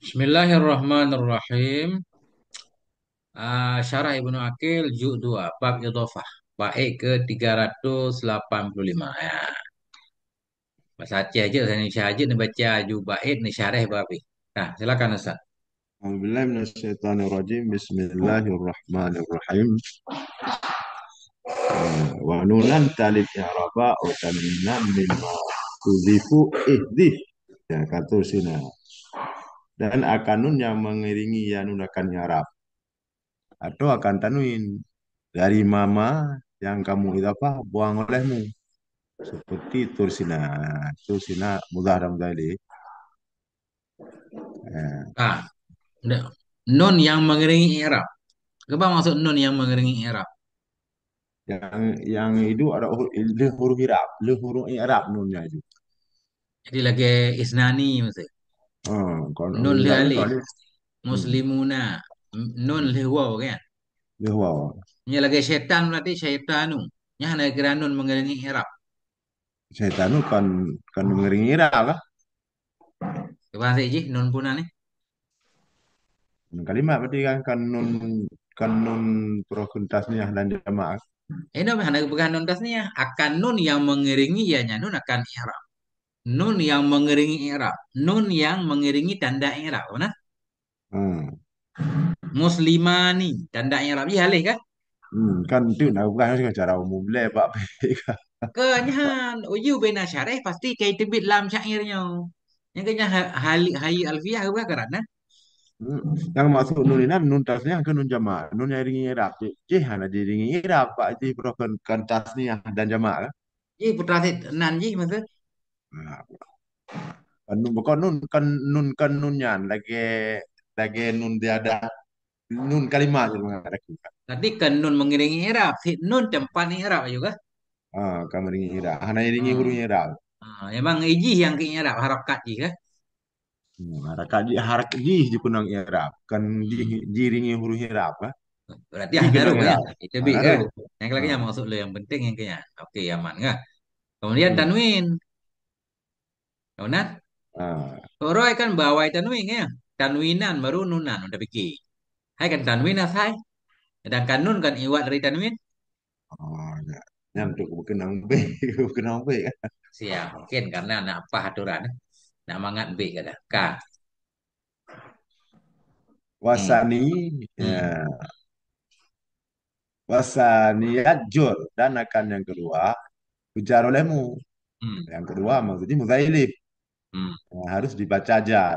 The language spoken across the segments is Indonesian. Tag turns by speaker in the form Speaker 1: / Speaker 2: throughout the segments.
Speaker 1: Bismillahirrahmanirrahim. Syarah Ibnu Aqil Juz 2 Bab Idhofah bait ke 385. Ya, bahasa Aceh aja, bahasa Indonesia aja ni baca Juz bait ni syarah bab ni. Nah, silakan Ustaz.
Speaker 2: A'udzubillahi minasyaitonirrajim. Bismillahirrahmanirrahim. Wa nunan talib i'raba wa tanwinan mimma tuzifu ihdif. Ya, kata sini. Dan akan nun yang mengiringi ya nun akan i'rab atau akan tanwin dari mama yang kamu itu apa buang olehmu seperti tursina. Tursina mudah dan mudah ini. Eh,
Speaker 1: Ah, nun yang mengiringi i'rab. Apa maksud nun yang mengiringi i'rab?
Speaker 2: yang itu ada huruf i'rab, huruf i'rab nunnya itu.
Speaker 1: Jadi lagi isnani mesti.
Speaker 2: Kalau
Speaker 1: Nun li
Speaker 2: i'rab itu
Speaker 1: alif,
Speaker 2: alif. Hmm.
Speaker 1: muslimuna, nun li waw kan.
Speaker 2: Dia wow.
Speaker 1: Ini lagi syaitan berarti syaitanu. Nya ada kira nun mengiringi i'rab.
Speaker 2: Setan itu kan mengira lah.
Speaker 1: Bahasa iji nun punah ni.
Speaker 2: Kalimat berarti kan nun prokuntasnya dan jamaah.
Speaker 1: Ini ada bukan nun tasniah. Akan nun yang mengiringi ianya nun akan i'rab. Nun yang mengiringi i'rab. Nun yang mengiringi tanda i'rab. Mana?
Speaker 2: Hmm.
Speaker 1: Muslimani. Tanda i'rab. Iya alih kan?
Speaker 2: Kan itu nak bukan secara umum lepak.
Speaker 1: Kenyahan. Uyu bina syarih pasti kait tebit lam syairnya. Yang kenya hayi alfiyah ke kerana.
Speaker 2: Hmm. Yang maksud nun ini nun tasnya ke nun jamaah. Nun yang ringi irap. Cih, hanya diringi irap. Pak itu prokuntas tasnya dan jamaah lah.
Speaker 1: Ji putra sit nan ji maksud.
Speaker 2: Nah, kan bukan nunnya lagi nun dia ada nun kalimat yang mengatakan.
Speaker 1: Tadi kan nun mengiringi i'rab. Si nun tempat i'rab juga.
Speaker 2: Kamu ringi irap. Hanya ringi
Speaker 1: Hmm.
Speaker 2: huruf irap.
Speaker 1: Emang iji yang ke i'rab harokat ji kan?
Speaker 2: Harakat di kunang i'rab kan
Speaker 1: Hmm.
Speaker 2: diringi huruf i'rab kan
Speaker 1: Berarti
Speaker 2: di
Speaker 1: ah naruh
Speaker 2: kunang
Speaker 1: ya.
Speaker 2: i'rab.
Speaker 1: Itu bi ke.
Speaker 2: Naruh.
Speaker 1: Yang lagi yang
Speaker 2: Ah,
Speaker 1: masuk lo yang penting yang kayaknya. Oke aman nggak? Kemudian
Speaker 2: hmm,
Speaker 1: tanwin. Kemudian
Speaker 2: ah,
Speaker 1: Roy kan bawa tanwin ya. Tanwinan baru nunan udah pikir. Hai kan tanwin asai. Sedangkan nun kan iwat dari tanwin.
Speaker 2: ya. Nyantuk berkenang B berkenang B kan
Speaker 1: Siap. Mungkin karena nak apa aturan. Nak mangat B kata. Ka. Hmm.
Speaker 2: wasani
Speaker 1: Hmm.
Speaker 2: ya, wasaniyat jur dan akan yang kedua ujar olehmu
Speaker 1: Hmm.
Speaker 2: yang kedua maksudnya mutailib
Speaker 1: Hmm.
Speaker 2: harus dibaca jar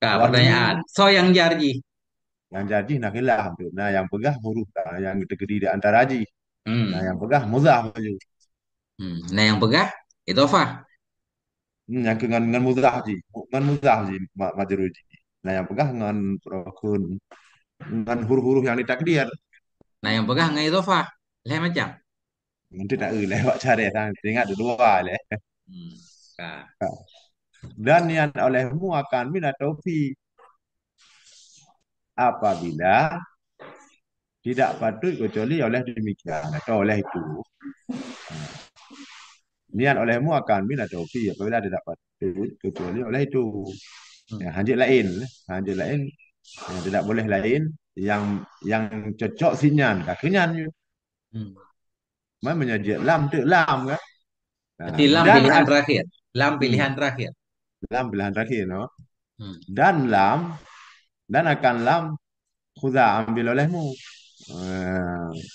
Speaker 1: Ka pertanyaan.
Speaker 2: wahyu
Speaker 1: So yang jarji.
Speaker 2: yang jadi nakilah nah yang pegah huruf yang terdiri di antara ji nah
Speaker 1: Hmm.
Speaker 2: yang pegah muzah
Speaker 1: Hmm. Nah yang pegah itu apa?
Speaker 2: yang dengan mudah ji dengan mudah ji majrur ji nah yang pegah dengan rokun dengan huruf-huruf yang ditakdir
Speaker 1: Nah yang pegah nggak itu apa? Lain macam.
Speaker 2: nanti tak lewat cari sang ingat dua le
Speaker 1: Hmm. Ka.
Speaker 2: dan yang olehmu akan minat taufi apabila tidak patut kecuali oleh demikian atau oleh itu. Niat olehmu akan minat taufi apabila tidak patut kecuali oleh itu.
Speaker 1: Hmm.
Speaker 2: Ya, hanjit lain yang tidak boleh lain yang cocok sinyan kakinya
Speaker 1: Hmm.
Speaker 2: menyaji lam tu lam kan.
Speaker 1: Berarti
Speaker 2: Nah,
Speaker 1: lam
Speaker 2: dan
Speaker 1: pilihan terakhir. Lam
Speaker 2: hmm,
Speaker 1: pilihan terakhir.
Speaker 2: lam belahan terakhir no.
Speaker 1: Hmm.
Speaker 2: Dan lam dan akan lam khuda ambil olehmu.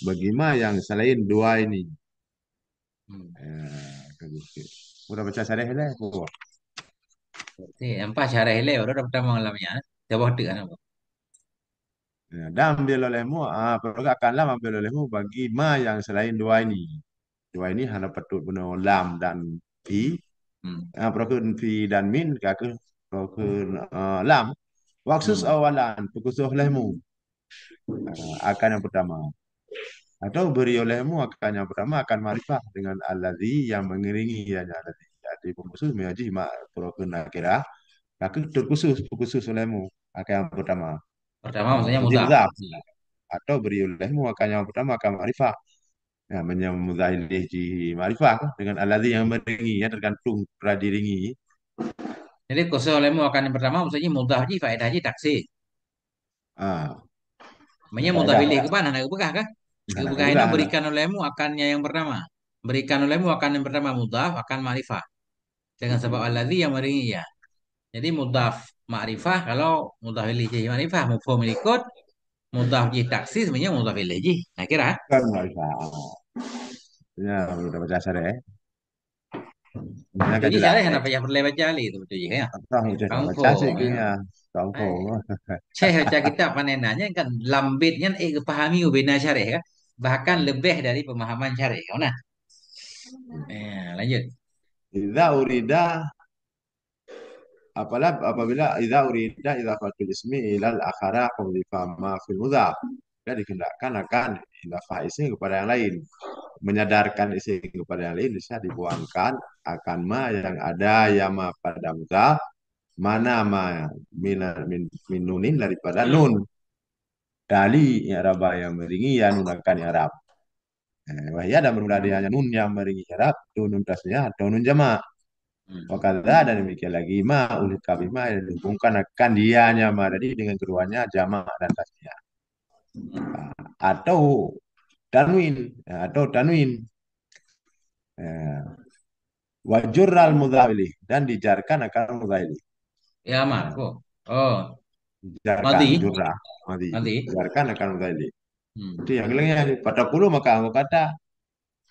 Speaker 2: Bagaimana yang selain dua ini?
Speaker 1: Hmm.
Speaker 2: Gitu. Udah baca syarah lah.
Speaker 1: Berarti empat syarah ile orang dah pertama malamnya. Coba hati kan apa?
Speaker 2: Dan ambil olehmu, perkakanlah ambil olehmu bagi ma yang selain dua ini. Dua ini hanya patut benar lam dan fi.
Speaker 1: Hmm.
Speaker 2: Perkun fi dan min, kakak perkun lam. Waksus
Speaker 1: Hmm.
Speaker 2: awalan, pekusuh olehmu. Akan yang pertama. Atau beri olehmu akan yang pertama akan marifah dengan alladhi yang mengiringi yang alladhi. Jadi pengkhusus mengaji mak perkun akhirah. Kakak terkhusus, pekhusus olehmu akan yang pertama.
Speaker 1: Pertama maksudnya
Speaker 2: Jadi
Speaker 1: mudhaf.
Speaker 2: mudhaf atau beri olehmu akan yang pertama akan makrifah ya menyamudahilih di makrifah dengan alladhi yang beringi ya tergantung pradiringi
Speaker 1: Jadi koso olehmu akan yang pertama maksudnya mudah ji faedah ji taksi.
Speaker 2: Ah,
Speaker 1: Namanya mudah
Speaker 2: faedah
Speaker 1: pilih
Speaker 2: pula.
Speaker 1: ke mana? Nak bekah kah?
Speaker 2: Anak
Speaker 1: Bekah ini
Speaker 2: kebelah anak.
Speaker 1: berikan olehmu akannya yang pertama. Berikan olehmu akan yang pertama mudah akan ma'rifah. Dengan sebab alladzi yang meringi ya. Jadi mudhaf ma'rifah kalau mudhaf ilaih jadi ma'rifah mufhum ikut mudhaf jadi taksi sebenarnya mudhaf ilaih. Nah kira
Speaker 2: Kan nggak bisa. Ya, udah baca dasar ya. Ini
Speaker 1: betul
Speaker 2: kan
Speaker 1: je
Speaker 2: jelas.
Speaker 1: syarah kenapa ya perlu baca ali itu betul je ya.
Speaker 2: Orang itu dah baca sih
Speaker 1: Kampung ya.
Speaker 2: kayaknya. Kampung.
Speaker 1: Eh, Syekh baca kitab panenanya kan lambitnya pahami ubina syarih kan. Bahkan lebih dari pemahaman syarih. Nah, lanjut.
Speaker 2: Idza urida apabila idza urida idzafatul ismi ilal akhara hudzifa ma fil mudhaf. Dan dikehendakkan akan idafah isim kepada yang lain. Menyadarkan isim kepada yang lain bisa dibuangkan akan ma yang ada ya ma pada mudhaf mana ma min nunin daripada nun. Dali i'rab yang meringi ya nun akan i'rab. Wahya dan bermula hanya nun yang meringi i'rab, nun tasnya atau nun jama'.
Speaker 1: Hmm.
Speaker 2: Wakala dan demikian lagi ma ulil kabima yang dihubungkan akan dianya ma tadi dengan keduanya jama' dan tasnya. Atau tanwin atau tanwin eh, wajurral mudha'ili dan dijarkan akan mudha'ili.
Speaker 1: Ya
Speaker 2: Nah,
Speaker 1: Marco. Oh,
Speaker 2: dijarkan
Speaker 1: mati,
Speaker 2: jurrah mati
Speaker 1: mati.
Speaker 2: dijarkan akan mudha'ili. Itu
Speaker 1: Hmm.
Speaker 2: yang lainnya pada puluh maka aku kata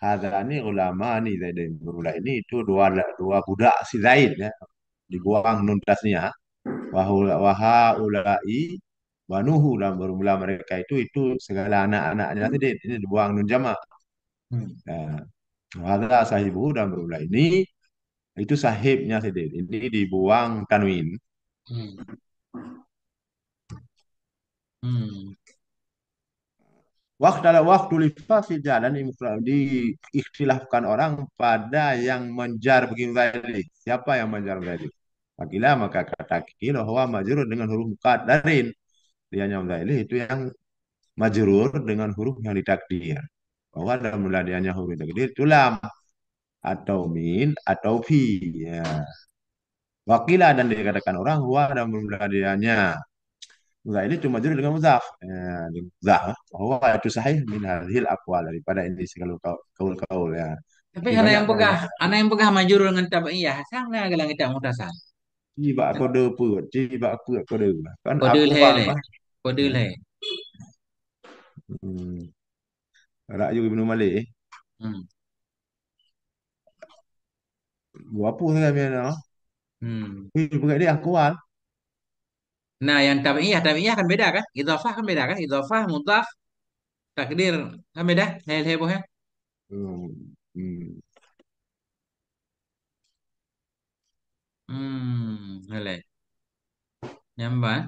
Speaker 2: hadani ulama ni dari bermula ini itu dua budak si Zaid ya
Speaker 1: Hmm.
Speaker 2: dibuang nuntasnya wahaulai wanuhu dan bermula mereka itu segala anak-anaknya tadi ini dibuang nun jama.
Speaker 1: Hmm.
Speaker 2: Nah, hadza sahibu dan bermula ini itu sahibnya tadi ini dibuang tanwin.
Speaker 1: Hmm. Hmm.
Speaker 2: Waktu lifafil jalan diikhtilafkan orang pada yang menjar begini tadi. Siapa yang menjar tadi? Akila maka kata kila bahwa majrur dengan huruf muqaddarin. Dia yang tadi itu yang majrur dengan huruf yang ditakdir. Bahwa dalam muladiannya huruf takdir itu lam atau min atau fi. Ya. Wakilah dan dikatakan orang huwa dan muladiannya Muzaf ini cuma judul dengan muzaf. Muzaf bahwa itu sahih min hadhil aqwal daripada ini segala kaul-kaul ya.
Speaker 1: Tapi
Speaker 2: Ini
Speaker 1: anak
Speaker 2: banyak
Speaker 1: yang
Speaker 2: orang
Speaker 1: pegah, anak yang pegah majur dengan tabaiyah, sana gelang kita mutasal.
Speaker 2: ciba kode put, ciba put kode. Kan
Speaker 1: Kode le
Speaker 2: aqwal
Speaker 1: le,
Speaker 2: bah.
Speaker 1: kode
Speaker 2: Ya.
Speaker 1: le.
Speaker 2: Hmm. Ra'yu Ibnu Malik.
Speaker 1: Hmm.
Speaker 2: Buat apa saya mana?
Speaker 1: Hmm.
Speaker 2: Bukan dia aqwal.
Speaker 1: Nah, yang tabi'iyah kan beda kan? Idhofah kan beda kan? Idhofah, mudhaf, takdir kan beda. Hebohnya.
Speaker 2: Hmm. Hmm.
Speaker 1: Hele. Nyamban.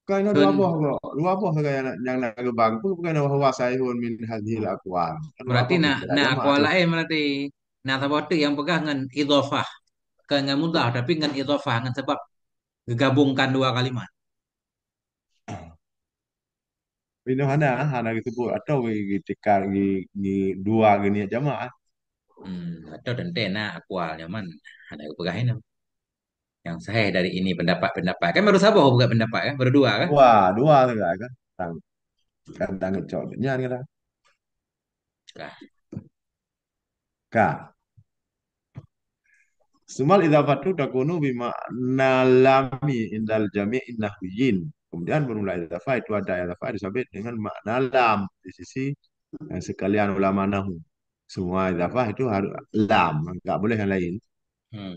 Speaker 2: Kaya dua buah
Speaker 1: Kun.
Speaker 2: kok. Dua buah kaya yang nak gebang tu bukan bahwa saya min hadhil aqwal. Kan dua
Speaker 1: Berarti
Speaker 2: buah
Speaker 1: nak
Speaker 2: mikir aja
Speaker 1: nak
Speaker 2: mah
Speaker 1: aku
Speaker 2: tu.
Speaker 1: lain berarti. Nah, tapi yang pegang dengan idhofah. Ke dengan mudhaf, tapi dengan idhofah. Dengan sebab gabungkan dua kalimat.
Speaker 2: Ini mana hana gitu bu atau ketika di dua gini aja mah
Speaker 1: Atau dan nah akualnya man. Ada kepegahin. Yang sahih dari ini pendapat-pendapat. Kan baru sabo bukan pendapat kan? Baru dua kan?
Speaker 2: dua dua enggak kan tang kan tang codnya kan
Speaker 1: Nah,
Speaker 2: ka Sumal idafatu takunu bima nalami indal jami'in nahwiyin. Kemudian bermula idafah itu ada idafah disebut dengan makna lam di sisi sekalian ulama nahu. Semua idafah itu harus lam, enggak boleh yang lain.
Speaker 1: hmm,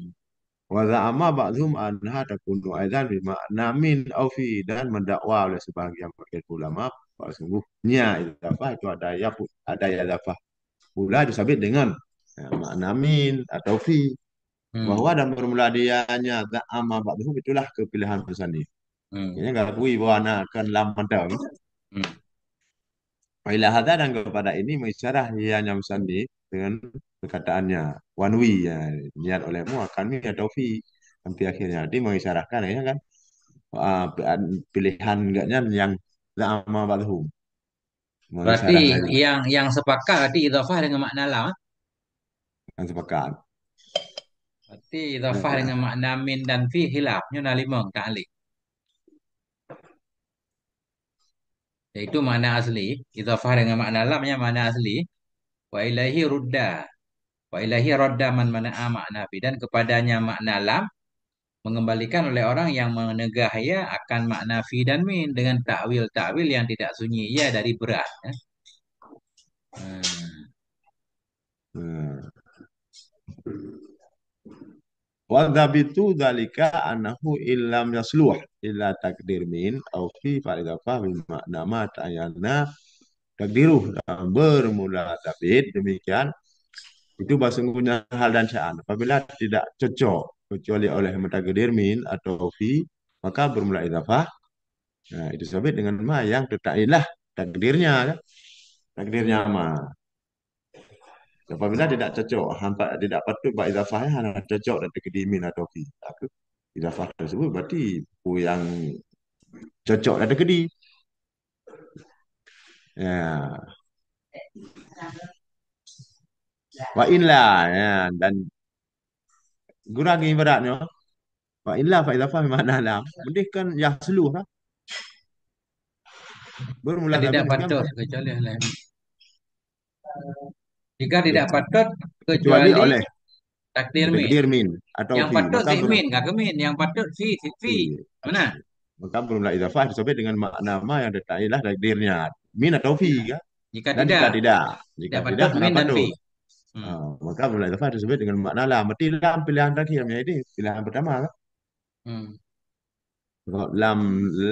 Speaker 2: Wa za'ama ba'dhum anha takunu aidan bima namin au fi dan mendakwa oleh sebagian ulama bahwa sungguhnya idafah itu ada idafah pula disebut dengan makna min atau fi bahwa
Speaker 1: hmm,
Speaker 2: dan bermula dianya za'ama ba'dhum itulah kepilihan pesani.
Speaker 1: hmm,
Speaker 2: Kayaknya enggak akui bahwa anak akan lam pada.
Speaker 1: hmm.
Speaker 2: Wa ila hadza dan kepada ini mengisyarah ianya musannif dengan perkataannya wanwi ya niat olehmu akan mi atau fi sampai akhirnya nanti mengisyarahkan ya kan ah, pilihan enggaknya yang za'ama ba'dhum
Speaker 1: Berarti
Speaker 2: mengisyarah tadi
Speaker 1: yang sepakat berarti idhofah dengan makna lam.
Speaker 2: yang sepakat.
Speaker 1: Berarti idhafah
Speaker 2: Nah,
Speaker 1: dengan makna min dan fi hilaf. Nyuna limang ta'lik. Yaitu makna asli. Idhafah dengan makna lamnya makna asli. Wa ilahi rudda. Wa ilahi radda man mana'a makna fi. Dan kepadanya makna lam mengembalikan oleh orang yang menegah ya akan makna fi dan min dengan takwil-takwil yang tidak sunyi ya dari berat. Ya. Hmm.
Speaker 2: nah. Wadhabitu dalika anahu illam yasluh illa takdir min au fi fa'idafah bil makna ma ta'ayana takdiruh dan bermula tabit demikian itu sesungguhnya hal dan sya'an apabila tidak cocok kecuali oleh takdir min atau fi maka bermula idafah. Nah, itu sabit dengan ma yang tetailah takdirnya kan? Takdirnya ma. Apabila tidak cocok, hampa tidak patut buat idafahnya hanya cocok dan takdimin atau fi. Maka idafah tersebut berarti buku yang cocok dan takdir. Ya, wa illa ya dan kurang ibaratnya. Wa illa fa idafah makna lam. Mendih kan ya seluruh lah. Bermula
Speaker 1: Jika tidak
Speaker 2: tapi kan
Speaker 1: patut kecuali oleh jika tidak patut
Speaker 2: kecuali
Speaker 1: kecuali
Speaker 2: oleh
Speaker 1: takdir min.
Speaker 2: takdir min atau
Speaker 1: Yang
Speaker 2: fi
Speaker 1: patut
Speaker 2: maka
Speaker 1: si min, nggak ke min. Yang patut fi. Mana?
Speaker 2: maka bermula idafah disebut dengan makna ma yang detailah takdirnya min atau fi kan.
Speaker 1: Jika
Speaker 2: Dan
Speaker 1: tidak,
Speaker 2: jika tidak,
Speaker 1: tidak
Speaker 2: jika tidak
Speaker 1: patut
Speaker 2: maka
Speaker 1: min dan fi.
Speaker 2: patut.
Speaker 1: Hmm.
Speaker 2: Maka bermula idafah disebut dengan makna lam. Berarti lam pilihan terakhirnya ini pilihan pertama kan.
Speaker 1: Hmm.
Speaker 2: Kalau lam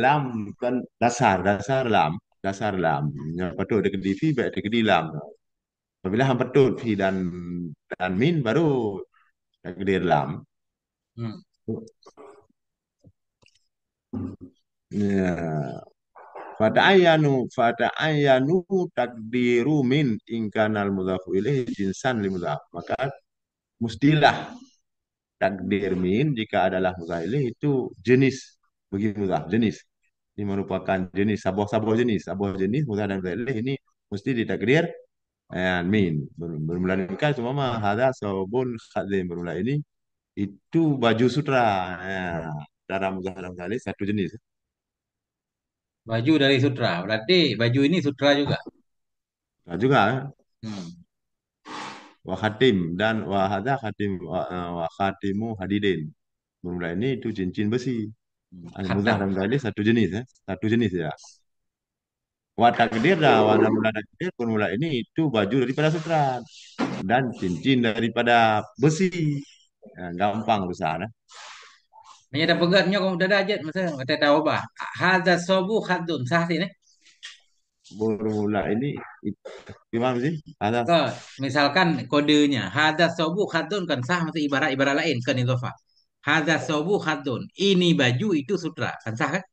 Speaker 2: lam kan dasar lam yang patut ada fi baik ada lam. Apabila hang patut fi dan min baru takdir lam.
Speaker 1: Hmm.
Speaker 2: Ya. Fata'ayanu takdiru min ingkanal mudhafu ilaih jinsan li mudhaf. Maka mustilah takdir min jika adalah mudhaf ilaih itu jenis bagi mudhaf, jenis. Ini merupakan jenis sabah jenis mudhaf dan mudhaf ilaih ini mesti ditakdir min. Bermula nikah cuma mah hadza sabun khadim bermula ini itu baju sutra. Ya, cara mudhaf dan mudhaf ilaih satu jenis.
Speaker 1: Baju dari sutra. Berarti baju ini sutra juga.
Speaker 2: Nah, juga
Speaker 1: Hmm.
Speaker 2: wa khatim dan wa hadza khatim wa khatimu hadidin. Bermula ini itu cincin besi.
Speaker 1: Hmm.
Speaker 2: Mudah
Speaker 1: Khatam.
Speaker 2: dan tadi satu jenis ya. Satu jenis ya. Wa takdir dah wa mula takdir bermula ini itu baju daripada sutra dan cincin daripada besi. Ya, gampang urusan.
Speaker 1: Hanya ada pegatnya kamu udah aja masa kata tahu bah. Hadza sobu khadun sah sini.
Speaker 2: Bermula ini gimana sih? Ada
Speaker 1: Ke, misalkan kodenya hadza sobu khadun kan sah masih ibarat-ibarat lain kan itu fa. Hadza sobu khadun. Ini baju itu sutra kan sah kan?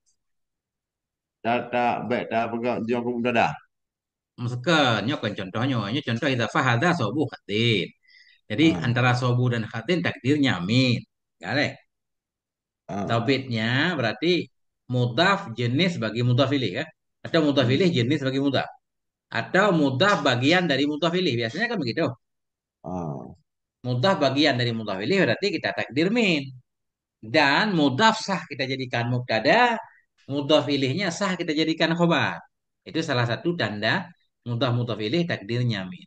Speaker 2: data baik dah pegang jom pun dah.
Speaker 1: Misalkan kan contohnya, ini contoh idafah hadza sobu khadin. Jadi
Speaker 2: Ah,
Speaker 1: antara sobu dan khadin takdirnya min. Gale.
Speaker 2: ah,
Speaker 1: Taubitnya berarti mudaf jenis bagi mudaf ilih kan? Atau mudaf ilih
Speaker 2: hmm,
Speaker 1: jenis bagi mudaf. Atau mudaf bagian dari mudaf ilih. Biasanya kan begitu.
Speaker 2: ah,
Speaker 1: Mudaf bagian dari mudaf ilih berarti kita takdir min. Dan mudaf sah kita jadikan mubtada. Mudaf ilihnya sah kita jadikan khobar. Itu salah satu tanda mudaf ilih takdirnya min.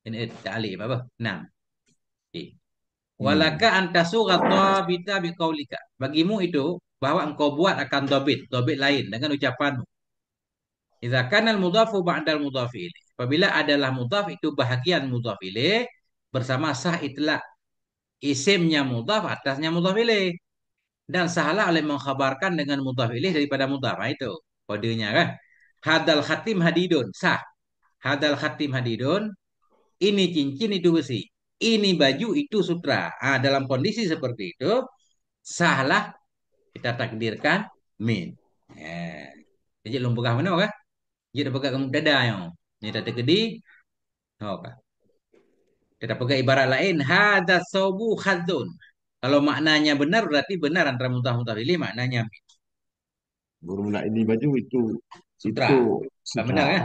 Speaker 1: Ini ta'alif apa? 6. Walaka
Speaker 2: hmm.
Speaker 1: antasu bita biqaulika. Bagimu itu bahwa engkau buat akan dobit lain dengan ucapanmu. Idza kana al-mudhafu ba'dal mudhaf ilaih. Apabila adalah mudhaf itu bahagian mudhaf ilaih bersama sah itlaq isimnya mudhaf atasnya mudhaf ilaih dan sahlah oleh mengkhabarkan dengan mudhaf ilaih daripada mudhaf. Nah, itu kodenya kan. Hadal khatim hadidun sah. Hadal khatim hadidun ini cincin itu besi. Ini baju itu sutra. Ah, dalam kondisi seperti itu sahlah kita takdirkan min. Eh, jadi belum pegang mana kah? Jadi pegang kamu dada yang. Ini tadi kedi. Oh, kah? Kita pegang ibarat lain. Hada sobu khadun. Kalau maknanya benar berarti benar antara mutah ini maknanya min.
Speaker 2: Bermula ini baju
Speaker 1: Sutra.
Speaker 2: itu
Speaker 1: Kan
Speaker 2: sutra.
Speaker 1: benar kan?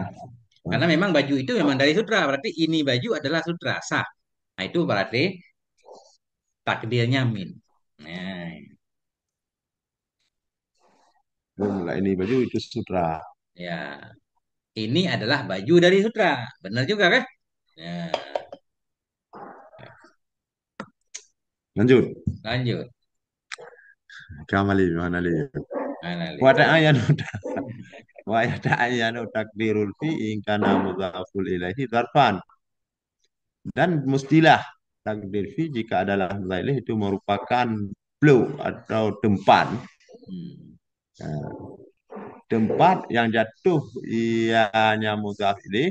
Speaker 1: Karena memang baju itu memang dari sutra. Berarti ini baju adalah sutra. Sah. Nah itu berarti takdirnya min. Nah,
Speaker 2: Bermula ini baju itu sutra.
Speaker 1: ya. Ini adalah baju dari sutra. Benar juga kan? Nah,
Speaker 2: Lanjut.
Speaker 1: lanjut.
Speaker 2: Kamali mana li?
Speaker 1: Analis.
Speaker 2: Wada ayan udah. Wada ayan takdirul fi in kana mudhaful ilaihi dzarfan. Dan mestilah takdir fi jika adalah mudhaf ilaih itu merupakan blow atau tempat.
Speaker 1: Hmm.
Speaker 2: Nah, tempat yang jatuh ianya mudhaf ilaih,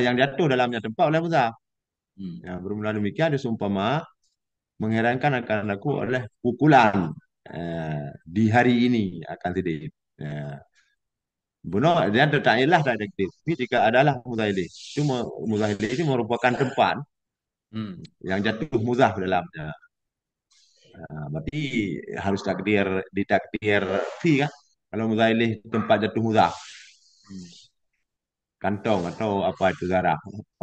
Speaker 2: yang jatuh dalamnya tempat oleh mudhaf.
Speaker 1: Hmm.
Speaker 2: Ya, bermula demikian disumpama mengherankan akan aku oleh pukulan di hari ini akan tidak. Ya. Bunuh dia tertailah takdir. Tapi jika adalah mudahilih, itu mudahilih itu merupakan tempat
Speaker 1: Hmm.
Speaker 2: yang jatuh mudah dalamnya. Nah, berarti harus ditakdir fi kan? Kalau mudahilih tempat jatuh mudah,
Speaker 1: Hmm.
Speaker 2: kantong atau apa itu zarah.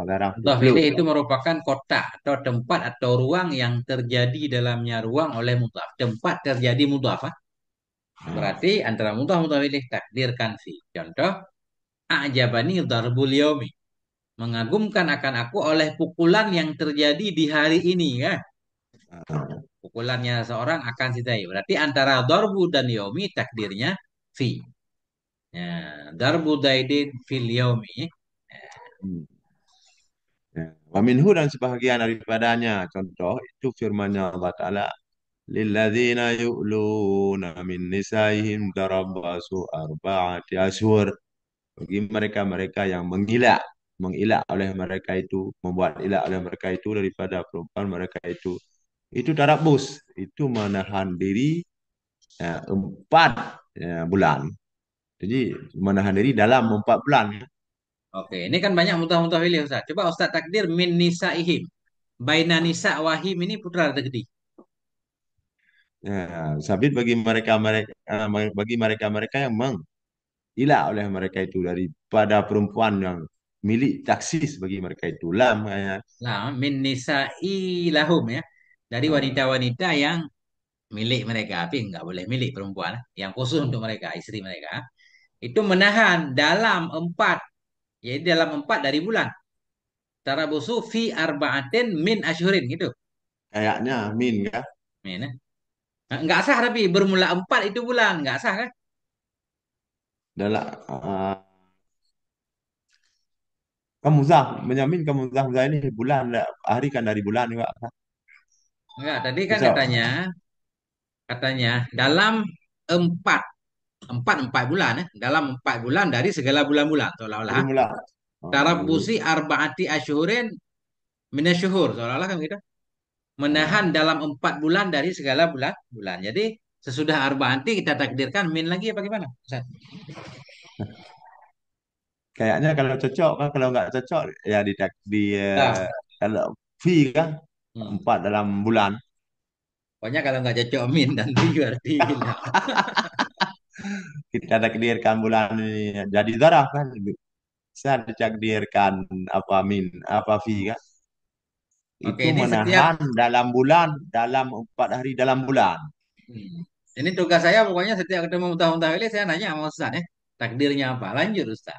Speaker 2: Zarah itu
Speaker 1: Mudhaf
Speaker 2: flu.
Speaker 1: ilaih itu merupakan kota atau tempat atau ruang yang terjadi dalamnya ruang oleh mudhaf. Tempat terjadi mudhaf. Ah.
Speaker 2: Nah,
Speaker 1: Berarti antara mudhaf mudhaf ilaih takdirkan fi. Contoh, a'jabani darbul yaumi. Mengagumkan akan aku oleh pukulan yang terjadi di hari ini kan.
Speaker 2: nah,
Speaker 1: Pukulannya seorang akan sitai. Berarti antara darbu dan yaumi takdirnya fi. Ya, darbu daidin fil yaumi.
Speaker 2: hmm. Ya. Wa minhu dan sebahagian daripadanya. Contoh itu firman-Nya Allah Ta'ala. Lilladzina yu'luna min nisaihim tarabbasu arba'ati ashur. Bagi mereka-mereka yang mengilak oleh mereka itu, membuat ilak oleh mereka itu daripada perempuan mereka itu. Itu tarabus, itu menahan diri 4 bulan. Jadi menahan diri dalam 4 bulan.
Speaker 1: Oke, ini kan banyak mutah-mutah pilih Ustaz. Coba Ustaz takdir min nisaihim. Baina nisa wahim ini putra tegedi.
Speaker 2: Ya, sabit bagi mereka yang mengilah oleh mereka itu daripada perempuan yang milik taksis bagi mereka itu lam
Speaker 1: Nah, min nisai lahum ya. Dari
Speaker 2: ah,
Speaker 1: wanita-wanita yang milik mereka. Tapi nggak boleh milik perempuan. Yang khusus untuk mereka, istri mereka. Itu menahan dalam 4. Jadi dalam 4 dari bulan. Tarabusu fi arba'atin min asyurin gitu.
Speaker 2: kayaknya min ya
Speaker 1: Min, ya. Nggak sah tapi bermula 4 itu bulan. Nggak sah kan?
Speaker 2: dalam kamuzah ini bulan hari kan dari bulan juga kan?
Speaker 1: Enggak, tadi kan
Speaker 2: Cocok.
Speaker 1: katanya dalam 4 empat bulan ya, dalam 4 bulan dari segala bulan-bulan seolah-olah.
Speaker 2: Bermula.
Speaker 1: Tarabusi arbaati asyhurin minasyuhur seolah-olah kan gitu. Menahan
Speaker 2: Ah,
Speaker 1: dalam 4 bulan dari segala bulan. Jadi sesudah arbaati kita takdirkan min lagi apa gimana? Ustaz?
Speaker 2: kayaknya kalau cocok kan kalau nggak cocok ya di
Speaker 1: Nah,
Speaker 2: kalau fee kan
Speaker 1: hmm.
Speaker 2: 4 dalam bulan
Speaker 1: Pokoknya kalau nggak cocok min dan fi berarti hilang.
Speaker 2: kita takdirkan bulan ini jadi zarah kan bisa ditakdirkan apa min apa fee kan
Speaker 1: Oke,
Speaker 2: itu
Speaker 1: ini setiap
Speaker 2: menahan dalam bulan dalam 4 hari dalam bulan.
Speaker 1: hmm. Ini tugas saya pokoknya setiap ketemu mutah-mutah saya nanya sama Ustaz ya. Takdirnya apa? Lanjut Ustaz.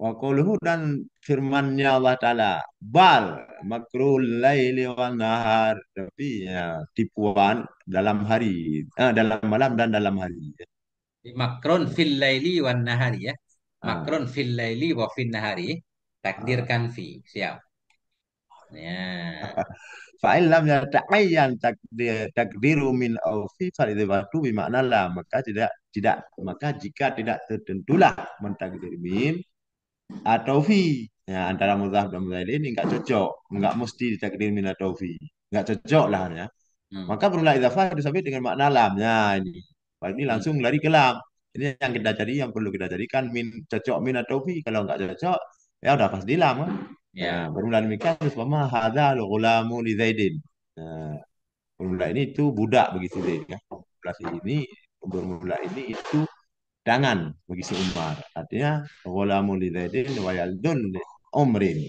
Speaker 2: Wa quluhu dan firman-Nya Allah Ta'ala, bal makrul laili wan nahar. Tapi ya, tipuan dalam hari, dalam malam dan dalam hari.
Speaker 1: Makron fil laili wan nahari ya.
Speaker 2: Ah,
Speaker 1: Makron fil laili wa fin nahari.
Speaker 2: ah.
Speaker 1: Takdirkan fi. Siap. Ya.
Speaker 2: Fa'in lam yata'ayyan takdiru min aufi falidhibatu bimakna la. Maka jika tidak tertentulah mentakdir min atau fi. Ya, antara mudhaf dan mudhaf ini enggak cocok. Enggak mesti ditakdir min atau fi. Enggak cocok lah ya.
Speaker 1: Hmm.
Speaker 2: Maka berulah idhafah disebut dengan makna lam. Ya, ini. Ini
Speaker 1: Hmm.
Speaker 2: langsung lari ke lam. Ini yang kita cari, yang perlu kita carikan min cocok min atau fi. Kalau enggak cocok, ya udah pasti lam kan. Nah,
Speaker 1: Ya.
Speaker 2: bermula demikian, umpama hadza ghulamu li Zaidin. Nah, bermula ini itu budak bagi si Zaid ya. Bermula ini itu tangan bagi si Umar. Artinya ghulamu li Zaidin wa yaldun li Umrin.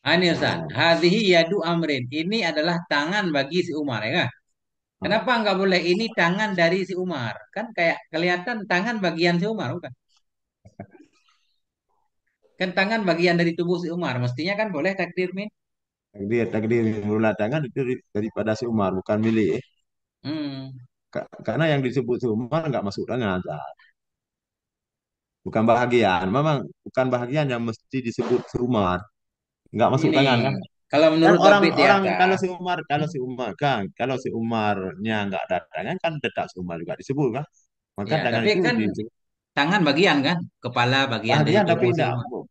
Speaker 1: Ini Ustaz,
Speaker 2: Ah,
Speaker 1: hadhihi yadu amrin. Ini adalah tangan bagi si Umar ya kan?
Speaker 2: ah.
Speaker 1: Kenapa nggak boleh ini tangan dari si Umar? Kan kayak kelihatan tangan bagian si Umar bukan? Kan tangan bagian dari tubuh si Umar. Mestinya kan boleh takdir min.
Speaker 2: Takdir tangan itu daripada si Umar, bukan milik.
Speaker 1: Hmm,
Speaker 2: Karena yang disebut si Umar nggak masuk tangan. Bukan bahagian. Memang bukan bahagian yang mesti disebut si Umar. Nggak masuk
Speaker 1: ini
Speaker 2: tangan kan?
Speaker 1: kalau
Speaker 2: Kan
Speaker 1: menurut David di
Speaker 2: orang-orang
Speaker 1: atas,
Speaker 2: kalau si Umarnya nggak ada tangan kan tetap si Umar juga disebut kan? Maka
Speaker 1: ya
Speaker 2: tangan
Speaker 1: tapi
Speaker 2: itu
Speaker 1: kan
Speaker 2: disebut
Speaker 1: tangan bagian kan, kepala bagian dari
Speaker 2: bahagian tapi
Speaker 1: tubuh si
Speaker 2: enggak
Speaker 1: Umar.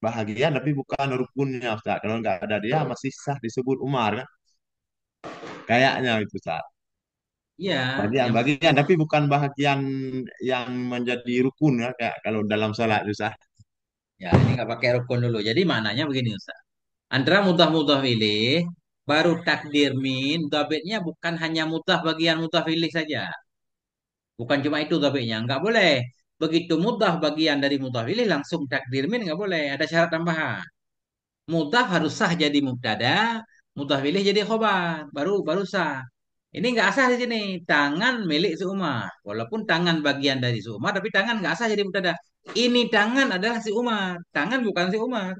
Speaker 2: bahagian tapi bukan rukunnya Ustaz. Kalau nggak ada dia masih sah disebut Umar kan? Kayaknya itu Ustaz.
Speaker 1: Iya,
Speaker 2: Bagian tapi bukan bahagian yang menjadi rukun ya kayak kalau dalam salat itu Ustaz.
Speaker 1: ya ini nggak pakai rukun dulu. Jadi maknanya begini Ustaz. Antara mutah pilih baru takdir min, Davidnya bukan hanya mutah pilih saja. Bukan cuma itu topiknya, nggak boleh. Begitu mudah bagian dari mutafilih langsung takdir min nggak boleh. Ada syarat tambahan. Mudah harus sah jadi mubtada, mutafilih jadi khobar, baru baru sah. Ini nggak sah di sini. Tangan milik si Umar. Walaupun tangan bagian dari si Umar, tapi tangan nggak sah jadi mubtada. Ini tangan adalah si Umar. Tangan bukan si Umar.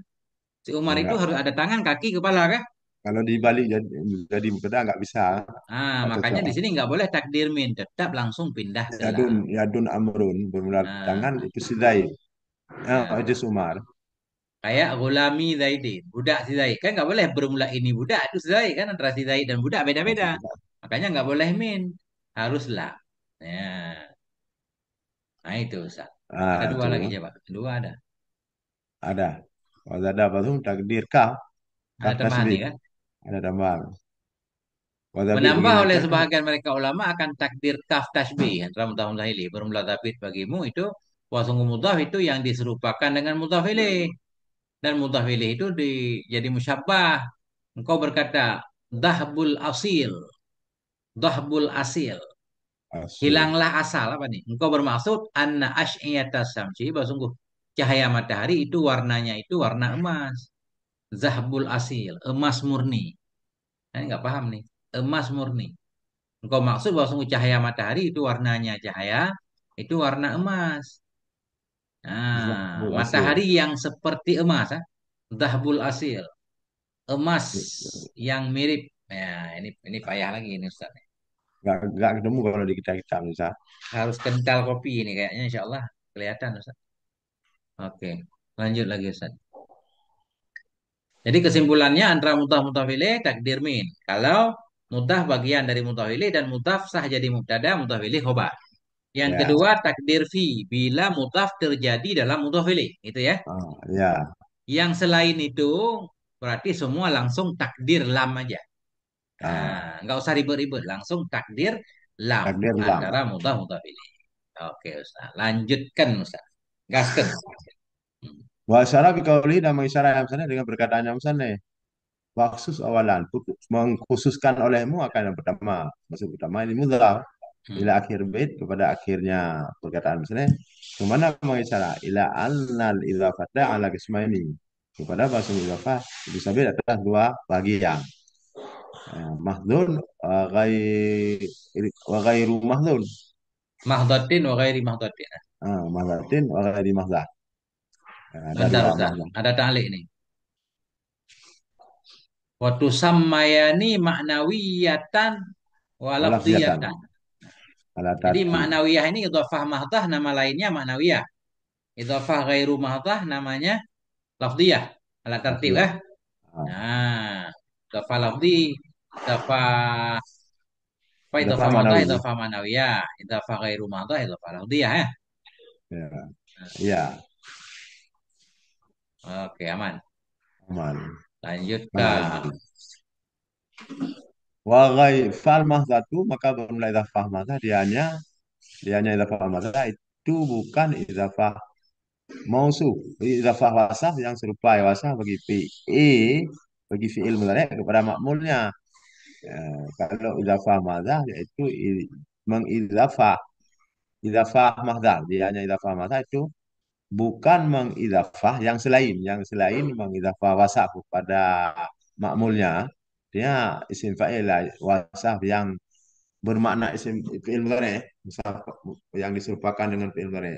Speaker 1: Si Umar itu
Speaker 2: Enggak.
Speaker 1: harus ada tangan, kaki, kepala kan?
Speaker 2: Kalau dibalik jadi berbeda nggak bisa.
Speaker 1: Nah,
Speaker 2: Nggak
Speaker 1: makanya di
Speaker 2: cocok.
Speaker 1: sini nggak boleh takdir min, tetap langsung pindah ke
Speaker 2: Yadun,
Speaker 1: lam.
Speaker 2: Yadun Amrun bermula tangan
Speaker 1: Nah,
Speaker 2: itu si Zaid.
Speaker 1: nah.
Speaker 2: Itu Sumar.
Speaker 1: Kayak gulami Zaidin, budak si Zaid. Kan nggak boleh bermula ini budak, itu si Zaid kan antara si Zaid dan budak beda-beda. Makanya nggak boleh min. Haruslah. Ya, nah itu Ustaz. Ada
Speaker 2: Ah,
Speaker 1: dua
Speaker 2: itu
Speaker 1: lagi coba. Dua ada.
Speaker 2: ada. Kalau ada apa tuh takdir kaf,
Speaker 1: Ada
Speaker 2: kaf
Speaker 1: tambahan nih
Speaker 2: tasbih.
Speaker 1: kan.
Speaker 2: Ada tambahan. Wazabi
Speaker 1: Menambah oleh
Speaker 2: mengingatkan kan
Speaker 1: sebahagian mereka ulama akan takdir kaf tasbih. Antara mutaf mutahili. Bermula tabit bagimu itu. Wasunggu mutaf itu yang diserupakan dengan mutafilih. Dan mutafilih itu jadi musyabbah. Engkau berkata, dahbul asil. Dahbul asil.
Speaker 2: asyik.
Speaker 1: Hilanglah asal apa nih? Engkau bermaksud anna asy'iyatas samsi bahwa sungguh cahaya matahari itu warnanya itu warna emas. Zahbul asil, emas murni. Nah, ini nggak paham nih. Emas murni. Engkau maksud bahwa sungguh cahaya matahari itu warnanya cahaya itu warna emas. Nah,
Speaker 2: Zahbul asyik.
Speaker 1: matahari yang seperti emas, ah. Zahbul asil, emas yang mirip. Ya, ini payah lagi ini Ustaz.
Speaker 2: Nggak ketemu kalau di kita misal.
Speaker 1: Harus kental kopi ini kayaknya insya Allah kelihatan Ustaz. Oke, lanjut lagi Ustaz. Jadi kesimpulannya antara mutaf mutafilih takdir min. Kalau mutaf bagian dari mutafilih dan mutaf sah jadi mubtada mutafilih khobar. Yang
Speaker 2: Ya,
Speaker 1: kedua takdir fi bila mutaf terjadi dalam mutafilih. Itu ya.
Speaker 2: ya,
Speaker 1: Yang selain itu berarti semua langsung takdir lam aja.
Speaker 2: ah,
Speaker 1: Nah, nggak usah ribet-ribet, langsung takdir lam
Speaker 2: takdir lam.
Speaker 1: antara mutaf mutafilih. Oke Ustaz, lanjutkan Ustaz. Gasken. Hmm.
Speaker 2: Wa syara bi qauli dan mengisyarat yang sana dengan perkataan yang sana. Khusus awalan, mengkhususkan olehmu akan yang pertama. Maksud pertama ini mudhaf ila
Speaker 1: Hmm.
Speaker 2: akhir bait kepada akhirnya perkataan misalnya kemana mengisyarat ila annal idhafata ala qismaini kepada bahasa idhafah bisa beda atas dua bagian. Mahdhun wa ghairu mahdhun.
Speaker 1: Mahdatin wa ghairi mahdatin.
Speaker 2: Mahdhatin wa ghairi mahdhah. Ada
Speaker 1: Bentar
Speaker 2: dua
Speaker 1: Ustaz,
Speaker 2: mahdhah.
Speaker 1: ada talik nih. Waktu sammayani maknawiyatan
Speaker 2: Walafziyatan
Speaker 1: walafdiyatan.
Speaker 2: ala
Speaker 1: Jadi
Speaker 2: tartib.
Speaker 1: maknawiyah ini idhofah mahdah nama lainnya maknawiyah. Idhofah ghairu mahdah namanya lafdiyah. Alat tertib
Speaker 2: Lafziyah.
Speaker 1: eh. Nah, idhofah lafdi, idhofah apa
Speaker 2: Idhafah
Speaker 1: idhofah mahdah,
Speaker 2: manawi.
Speaker 1: idhofah manawiyah, idhofah ghairu mahdah, idhofah lafdiyah ya.
Speaker 2: Ya, ya,
Speaker 1: Oke, aman.
Speaker 2: aman.
Speaker 1: Lanjutkan.
Speaker 2: Lagi. Wa fal mahdhatu maka bermula idhafah mahdzah dianya idhafah mahdzah itu bukan idhafah mausuf, idhafah wasaf yang serupa wasaf bagi bagi fi'il mudhari kepada makmulnya. Kalau idhafah mahdzah yaitu mengidhafah idhafah mahdzah dianya idhafah mahdzah itu bukan mengidafah yang selain mengidafah wasaf pada makmulnya, dia isim fa'il lah, wasaf yang bermakna isim fi'il mudhari, musaf yang diserupakan dengan fi'il mudhari,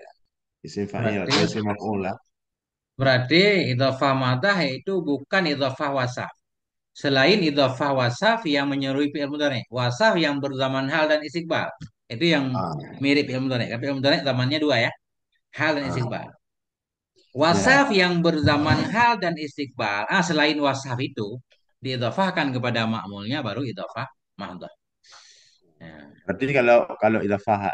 Speaker 2: isim fa'il
Speaker 1: Berarti
Speaker 2: atau isim maf'ul lah.
Speaker 1: berarti idhofah madah itu bukan idhofah wasaf. Selain idhofah wasaf yang menyerupai fi'il mudhari, wasaf yang berzaman hal dan istiqbal. Itu yang
Speaker 2: Ah,
Speaker 1: mirip fi'il mudhari. Kan fi'il mudhari zamannya dua ya, hal dan
Speaker 2: ah,
Speaker 1: istiqbal. Wasaf
Speaker 2: ya.
Speaker 1: yang berzaman hal dan istiqbal. Selain wasaf itu diidhofahkan kepada makmulnya baru idhofah mahdah. Ya,
Speaker 2: Berarti kalau kalau idafah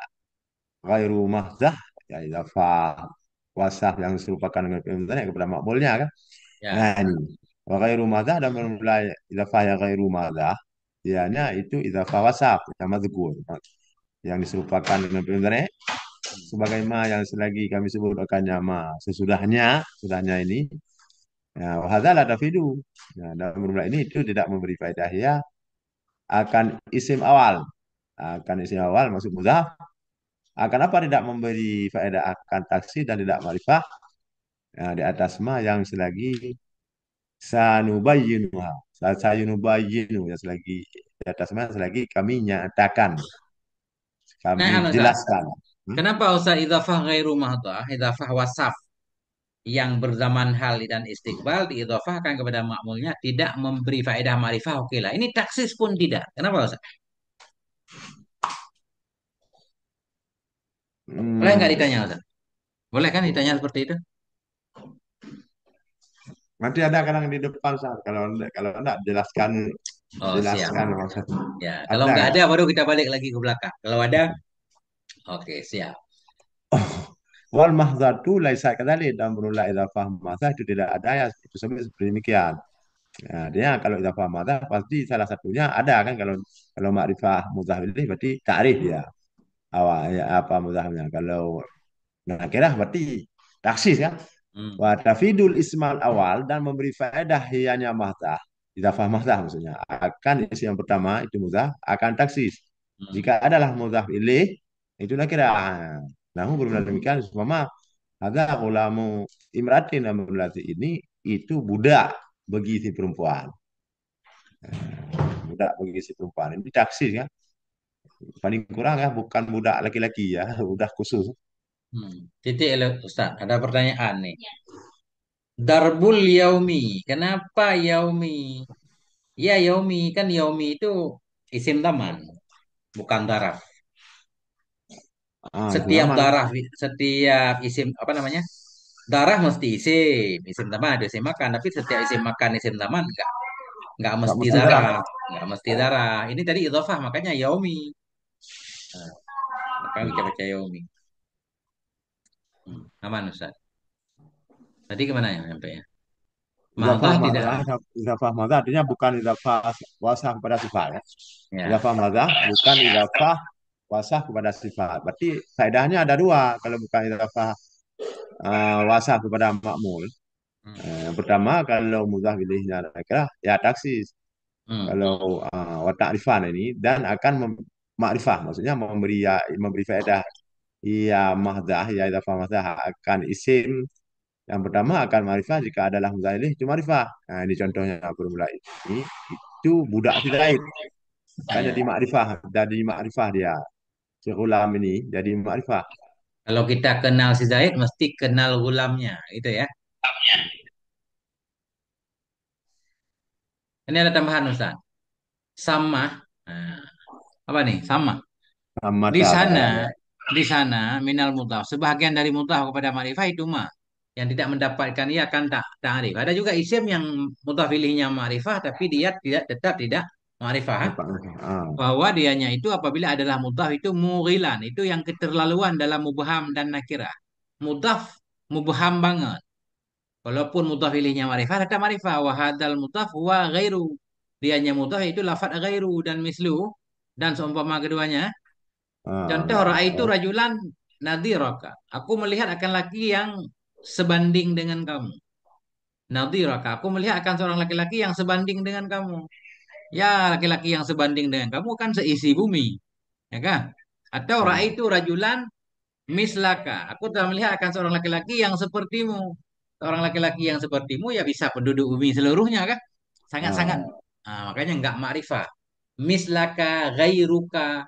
Speaker 2: ghairu mahdzah, ya idafah wasaf yang diserupakan dengan fi'il mudhari kepada makmulnya kan.
Speaker 1: ya.
Speaker 2: Nah ini. Wa ghairu madhah dan mulai idafah yang ghairu madhah. Ianya itu idafah wasaf yang madzkur. Yang diserupakan dengan fi'il mudhari. Sebagaimana yang selagi kami sebut akannya sesudahnya ini. Ya, wahadzal ada fidu. Nah, dalam jumlah ini itu tidak memberi faedah ya akan isim awal. Akan isim awal maksud mudhaf. Akan apa tidak memberi faedah akan taksi dan tidak marifah. Nah, di atas ma yang selagi sanubayyinuha. Sayunubayyinu ya selagi di atas mana selagi kami nyatakan,
Speaker 1: Nah,
Speaker 2: kami
Speaker 1: anu Ustaz,
Speaker 2: jelaskan. Hmm?
Speaker 1: kenapa usah idhafah ghairu mahdah, idhafah wasaf yang berzaman hal dan istiqbal diidhafahkan kepada makmulnya tidak memberi faedah ma'rifah, oke lah. Ini taksis pun tidak. Kenapa Ustaz? Boleh nggak
Speaker 2: Hmm,
Speaker 1: ditanya Ustaz? Boleh kan ditanya seperti itu?
Speaker 2: nanti ada kadang di depan Ustaz. Kalau enggak jelaskan
Speaker 1: Oh, siap.
Speaker 2: jelaskan maksud
Speaker 1: Ya, kalau
Speaker 2: ada
Speaker 1: nggak
Speaker 2: ya.
Speaker 1: ada baru kita balik lagi ke belakang. Kalau ada, oke, siap.
Speaker 2: Wal mahdzatu laisa kadzalik dan berulah idafah mahdzah itu tidak ada ya itu seperti demikian. Nah, dia kalau idafah mahdzah pasti salah satunya ada kan kalau makrifah mudhaf ini berarti ta'rif dia. Awal ya apa mudhafnya. Kalau nakirah berarti taksis kan.
Speaker 1: Hmm,
Speaker 2: Wa tafidul ismal awal dan memberi faedah hiyanya mahdah. Idafah mahdah maksudnya. Akan isi yang pertama itu mudhaf akan taksis.
Speaker 1: hmm.
Speaker 2: Jika adalah mudhaf ilaih itu nakirah. Namun berbeda demikian semua ada ulamu imratin amrulati ini itu budak bagi si perempuan. Budak bagi si perempuan. Ini taksis kan. Paling kurang ya bukan budak laki-laki ya, budak khusus.
Speaker 1: Titik Ustaz, ada pertanyaan nih. Darbul yaumi. Kenapa yaumi? Ya yaumi kan yaumi itu isim taman, bukan daraf.
Speaker 2: Ah, itu
Speaker 1: Setiap
Speaker 2: zaman.
Speaker 1: darah, setiap isim apa namanya? Darah mesti isim, isim taman ada isim makan, tapi setiap isim makan isim taman enggak
Speaker 2: Nggak
Speaker 1: mesti
Speaker 2: mesti darah.
Speaker 1: darah, enggak mesti darah. Ini tadi idhofah makanya yaumi. Nah, maka kita baca yaumi. Aman Ustaz. Tadi kemana ya sampai ya?
Speaker 2: Idafah
Speaker 1: Mahdah tidak.
Speaker 2: madah, idafah madah artinya bukan idafah wasah kepada sifat ya.
Speaker 1: Ya.
Speaker 2: Idafah madah bukan idafah wasah kepada sifat. Berarti faedahnya ada dua kalau bukan idafah wasah kepada makmul.
Speaker 1: Hmm.
Speaker 2: Yang pertama kalau mudah pilihnya nakirah ya taksis.
Speaker 1: Hmm.
Speaker 2: Kalau wa ta'rifan ini dan akan makrifah maksudnya memberi faedah ya mahdah ya idafah mahdah akan isim. Yang pertama akan marifah jika adalah muzalih itu marifah. Nah, ini contohnya formula ini itu budak si Zaid kan
Speaker 1: Ya.
Speaker 2: jadi makrifah dia. Si Ghulam ini jadi makrifah.
Speaker 1: Kalau kita kenal si Zaid mesti kenal gulamnya, itu ya. Ini ada tambahan Ustaz. Sama. Nah, apa nih? Sama.
Speaker 2: Sama
Speaker 1: Di
Speaker 2: tak
Speaker 1: sana,
Speaker 2: ya, ya.
Speaker 1: di sana minal mudhaf. Sebahagian dari mudhaf kepada ma'rifah itu mah. Yang tidak mendapatkan ia kan tak ta'rif. Ada juga isim yang mudhaf ilaihinya ma'rifah tapi dia tidak tetap tidak ma'rifah.
Speaker 2: Dapat. Ah,
Speaker 1: Bahwa dianya itu apabila adalah mudhaf itu mughilan. Itu yang keterlaluan dalam mubham dan nakirah. Mudhaf mubham banget. Walaupun mudhaf ilaihinya ma'rifah tetap ma'rifah. Wa hadzal mudhaf huwa ghairu. Dianya mudhaf itu lafaz ghairu dan mislu dan seumpama keduanya. Contoh itu
Speaker 2: ya.
Speaker 1: rajulan nadhiraka. Aku melihat akan laki yang sebanding dengan kamu. Nadhiraka. Aku melihat akan seorang laki-laki yang sebanding dengan kamu. Ya, laki-laki yang sebanding dengan kamu kan seisi bumi, ya kan? Atau
Speaker 2: Ah,
Speaker 1: itu rajulan Mislaka, aku telah melihat akan seorang laki-laki yang sepertimu. Seorang laki-laki yang sepertimu ya bisa penduduk bumi seluruhnya kan? Sangat-sangat.
Speaker 2: Ah,
Speaker 1: Makanya nggak makrifah. Mislaka, gairuka.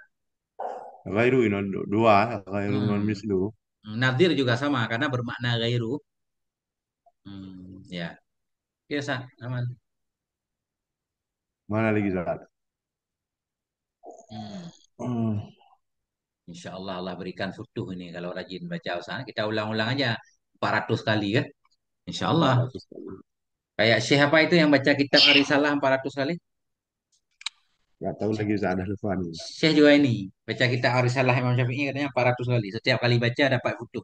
Speaker 2: ghairu ini dua, ghairu non
Speaker 1: Hmm.
Speaker 2: mislu.
Speaker 1: Nadir juga sama karena bermakna gairu. Ya, biasa aman.
Speaker 2: Mana lagi Zat?
Speaker 1: Hmm.
Speaker 2: Hmm,
Speaker 1: Insya Allah Allah berikan futuh ini kalau rajin baca usaha. Kita ulang-ulang aja 400 kali kan? Insya Allah.
Speaker 2: 400 kali.
Speaker 1: Kayak Syekh apa itu yang baca kitab Arisalah 400 kali?
Speaker 2: Nggak tahu lagi Zat, ada lupa nih.
Speaker 1: Syekh juga ini. Baca kitab Arisalah Imam Syafi'i katanya 400 kali. Setiap kali baca dapat futuh.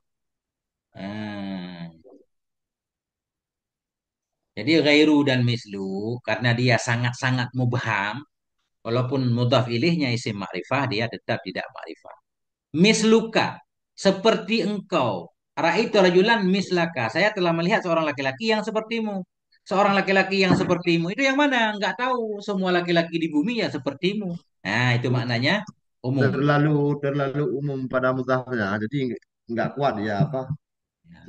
Speaker 1: Hmm. Jadi ghairu dan mislu karena dia sangat-sangat mubham. Walaupun mudhaf ilihnya isim ma'rifah, dia tetap tidak ma'rifah. Misluka, seperti engkau. Ra'aitu rajulan mislaka. Saya telah melihat seorang laki-laki yang sepertimu. Seorang laki-laki yang sepertimu itu yang mana? Enggak tahu. Semua laki-laki di bumi ya sepertimu. Nah, itu maknanya umum.
Speaker 2: Terlalu terlalu umum pada mudhafnya, jadi nggak kuat ya apa?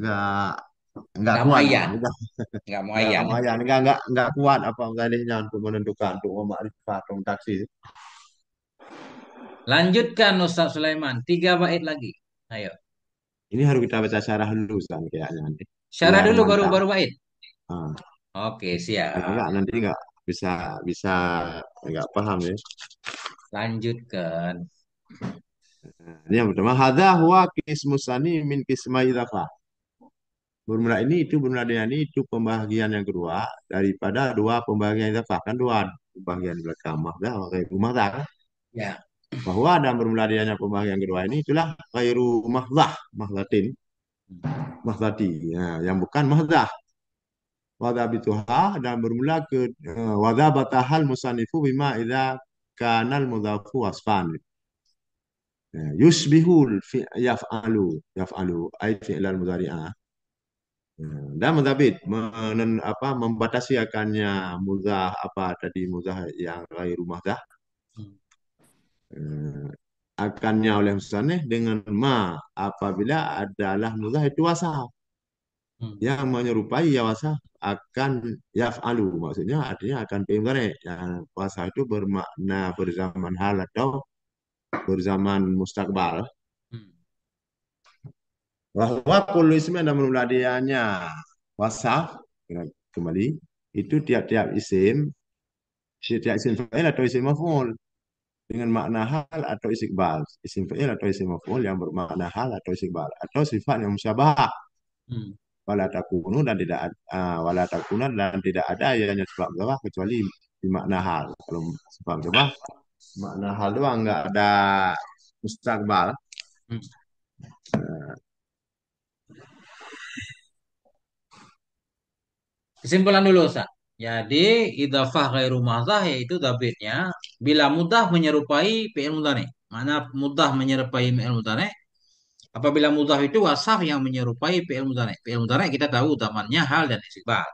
Speaker 2: Nggak nggak
Speaker 1: Enggak
Speaker 2: kuat
Speaker 1: muayyan.
Speaker 2: udah
Speaker 1: Enggak
Speaker 2: nggak
Speaker 1: muayyan.
Speaker 2: lumayan nggak kuat apa dalihnya untuk menentukan untuk memakrifat atau taksi.
Speaker 1: Lanjutkan Ustaz Sulaiman. 3 bait lagi. Ayo.
Speaker 2: Ini harus kita baca syarah dulu kan kayaknya nanti
Speaker 1: Syarah
Speaker 2: biar
Speaker 1: dulu baru
Speaker 2: mantap.
Speaker 1: baru bait.
Speaker 2: Ah,
Speaker 1: Oke,
Speaker 2: kalau
Speaker 1: siap.
Speaker 2: nggak nanti nggak bisa bisa nggak paham ya.
Speaker 1: Lanjutkan.
Speaker 2: Nah, ini yang pertama, hadza huwa qismus tsani min qismai dzafah. Bermula ini itu bermula dengan ini itu pembagian yang kedua daripada dua pembagian dzafah kan dua pembagian belakang mahdzah kayak rumah kan.
Speaker 1: Ya.
Speaker 2: Bahwa dan bermula dengannya pembagian kedua ini itulah ghairu mahdzah, mahdzatin, mahdhati. Ya, yang bukan mahdzah. Wadhabituha dan bermula ke wadhabatahal musanifu bima idza kanal mudhafu wasfan. Yusbihul fi yaf'alu ay fi'lal mudhari'ah. Dan mudhabit apa membatasi akannya muzah apa tadi muzah yang ghairu mahdzah eh, akannya oleh musannif dengan ma apabila adalah muzah itu wasaf
Speaker 1: Hmm.
Speaker 2: yang menyerupai ya wasaf akan yaf'alu maksudnya artinya akan fi'il mudhari yang wasaf itu bermakna berzaman hal atau berzaman mustakbal
Speaker 1: Hmm.
Speaker 2: bahwa kullu ismi ada menuladiannya wasaf kembali itu tiap-tiap isim setiap isim fa'il atau isim maf'ul dengan makna hal atau istiqbal isim fa'il atau isim maf'ul yang bermakna hal atau istiqbal atau sifat yang musyabah
Speaker 1: Hmm.
Speaker 2: wala takuna dan tidak ada ianya sebab musyabah kecuali di makna hal kalau sebab musyabah makna hal doang nggak ada mustaqbal.
Speaker 1: Hmm. Kesimpulan dulu, Ustaz. Jadi, idhafah ghairu mahdzah yaitu dhabitnya bila mudah menyerupai fi'il mudhari. Mana mudah menyerupai fi'il mudhari? Apabila mudah itu wasaf yang menyerupai fi'il mudhari. Fi'il mudhari kita tahu zamannya hal dan istiqbal.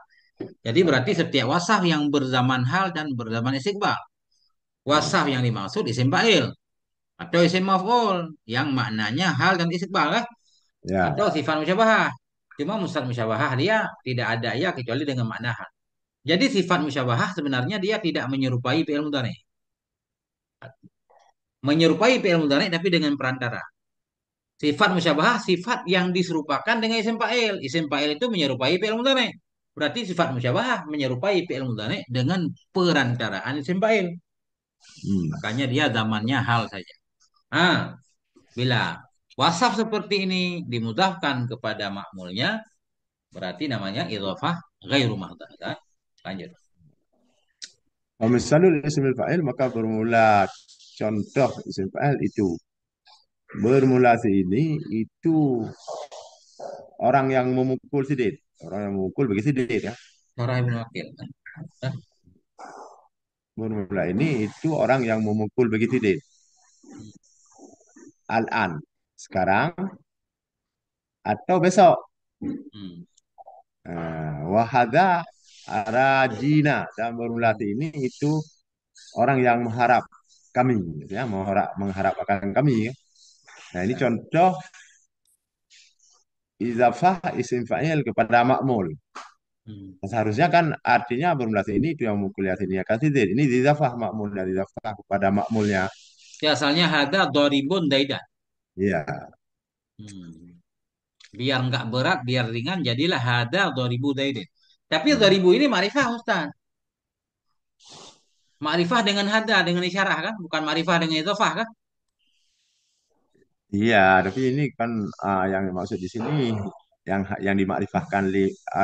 Speaker 1: Jadi berarti setiap wasaf yang berzaman hal dan berzaman istiqbal. Wasaf yang dimaksud isim fa'il atau isim maf'ul yang maknanya hal dan istiqbal kan?
Speaker 2: Ya.
Speaker 1: Atau sifat musyabahah. Cuma mustad musyabahah dia tidak ada ya kecuali dengan makna hal. Jadi sifat musyabahah sebenarnya dia tidak menyerupai fi'il mudhari. Menyerupai fi'il mudhari tapi dengan perantara. Sifat musyabahah sifat yang diserupakan dengan isim fa'il. Isim fa'il itu menyerupai fi'il mudhari. Berarti sifat musyabahah menyerupai fi'il mudhari dengan perantaraan isim fa'il.
Speaker 2: Hmm.
Speaker 1: Makanya dia zamannya hal saja. Ah, bila wasaf seperti ini dimudahkan kepada makmulnya, berarti namanya idhofah ghairu mahdzah. Lanjut.
Speaker 2: Misalul isim fa'il maka bermula contoh isim fa'il itu bermula ini itu orang yang memukul sidit orang yang memukul bagi sidit ya
Speaker 1: Cara Ibnu Aqil.
Speaker 2: bermula ini itu orang yang memukul bagi sidit al-an sekarang atau besok.
Speaker 1: Hmm.
Speaker 2: Wahada rajina dan bermula ini itu orang yang mengharap kami ya mengharap akan kami ya. Nah ini
Speaker 1: Ya.
Speaker 2: contoh izafah isim fa'il kepada makmul.
Speaker 1: Hmm.
Speaker 2: Seharusnya kan artinya bermulas ini itu yang mukul yasin ya kasih ini izafah makmulnya izafah kepada makmulnya.
Speaker 1: Ya, asalnya hada doribun daidan.
Speaker 2: Iya.
Speaker 1: Hmm. Biar nggak berat, biar ringan, jadilah hada doribu daidan. Tapi
Speaker 2: Hmm.
Speaker 1: doribu ini ma'rifah Ustaz. Ma'rifah dengan hada, dengan isyarah kan? Bukan ma'rifah dengan idhofah kan?
Speaker 2: Iya, tapi ini kan yang dimaksud di sini yang dimakrifahkan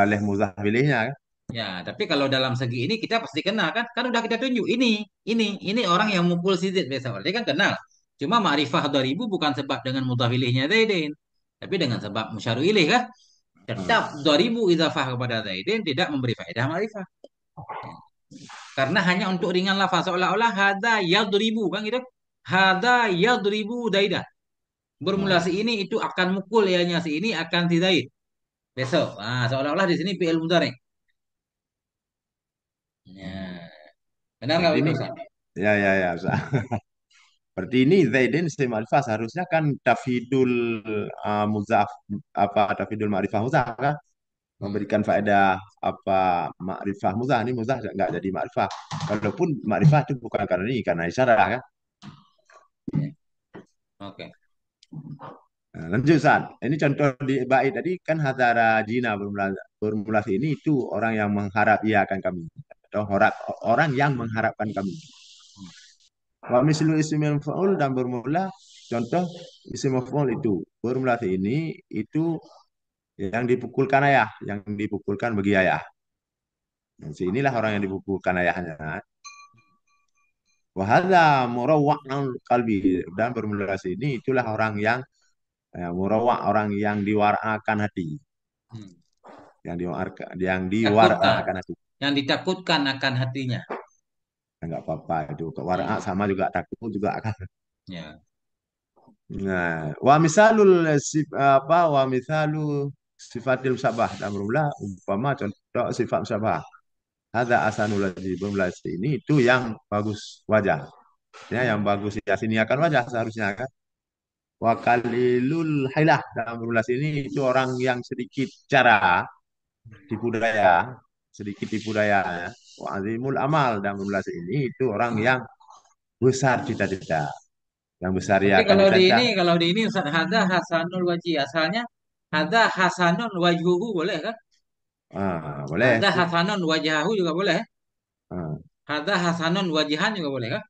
Speaker 2: oleh muzaf ilainya kan.
Speaker 1: Ya, tapi kalau dalam segi ini kita pasti kenal kan? Kan udah kita tunjuk ini orang yang mukul sidit biasa. Berarti kan kenal. Cuma ma'rifah doribu bukan sebab dengan mudhaf ilaihnya Zaidin, tapi dengan sebab musyaru ilaih kan? Tetap
Speaker 2: Hmm.
Speaker 1: 2000 idhafah kepada Zaidin tidak memberi faedah ma'rifah. Ya. Karena hanya untuk ringan lafaz seolah-olah hada yadribu kan gitu. Hada yadribu Zaidan. Bermula si
Speaker 2: Nah,
Speaker 1: ini itu akan mukul ianya si ini akan si Zaid. Besok. Seolah-olah di sini fi'il mudhari.
Speaker 2: hmm.
Speaker 1: Ya. Benar nggak
Speaker 2: Berarti
Speaker 1: itu,
Speaker 2: ini
Speaker 1: Ustaz?
Speaker 2: ya ya ya. Berarti ini Zaidin isim alifah seharusnya kan tafidul muzaf apa tafidul ma'rifah muzaf kan
Speaker 1: Hmm.
Speaker 2: memberikan faedah apa ma'rifah muzaf ini muzaf nggak jadi ma'rifah. Walaupun ma'rifah itu bukan karena ini karena isyarah kan.
Speaker 1: Ya. Oke.
Speaker 2: Nah, lanjut San. Ini contoh di bait tadi kan hadara jina bermula ini itu orang yang mengharap ia akan kami atau orang yang mengharapkan kami.
Speaker 1: Hmm.
Speaker 2: Wa mislu isim maf'ul dan bermula contoh isim maf'ul itu bermula ini itu yang dipukulkan ayah, yang dipukulkan bagi ayah. Nah, inilah orang yang dipukulkan ayahnya. Wahada murawwa'an qalbi dan bermula ini itulah orang yang murawwa' orang yang diwarakan hati,
Speaker 1: Hmm.
Speaker 2: yang
Speaker 1: Takutkan.
Speaker 2: diwarakan hati.
Speaker 1: Yang ditakutkan akan hatinya.
Speaker 2: Enggak apa-apa itu. Wara
Speaker 1: Hmm.
Speaker 2: sama juga takut juga akan.
Speaker 1: Ya.
Speaker 2: Nah, wa misalul apa wa misalu sifatil sabah dan bermula umpama contoh sifat sabah. Ada asanul ladzi bermula ini itu yang bagus wajah. Ya, yang bagus ya sini akan wajah seharusnya kan. Wa kalilul hailah dalam bermula ini itu orang yang sedikit cara tipu daya, sedikit tipu daya. Wa azimul amal dan bermula ini itu orang yang besar cita-cita. Yang besar
Speaker 1: Tapi
Speaker 2: ia akan dicacah.
Speaker 1: kalau di ini Ustaz hada hasanul wajhi asalnya hada hasanun wajhuhu boleh kan?
Speaker 2: Boleh.
Speaker 1: Hada hasanun wajhahu juga boleh.
Speaker 2: Ah,
Speaker 1: Hada hasanun wajihan juga boleh kan?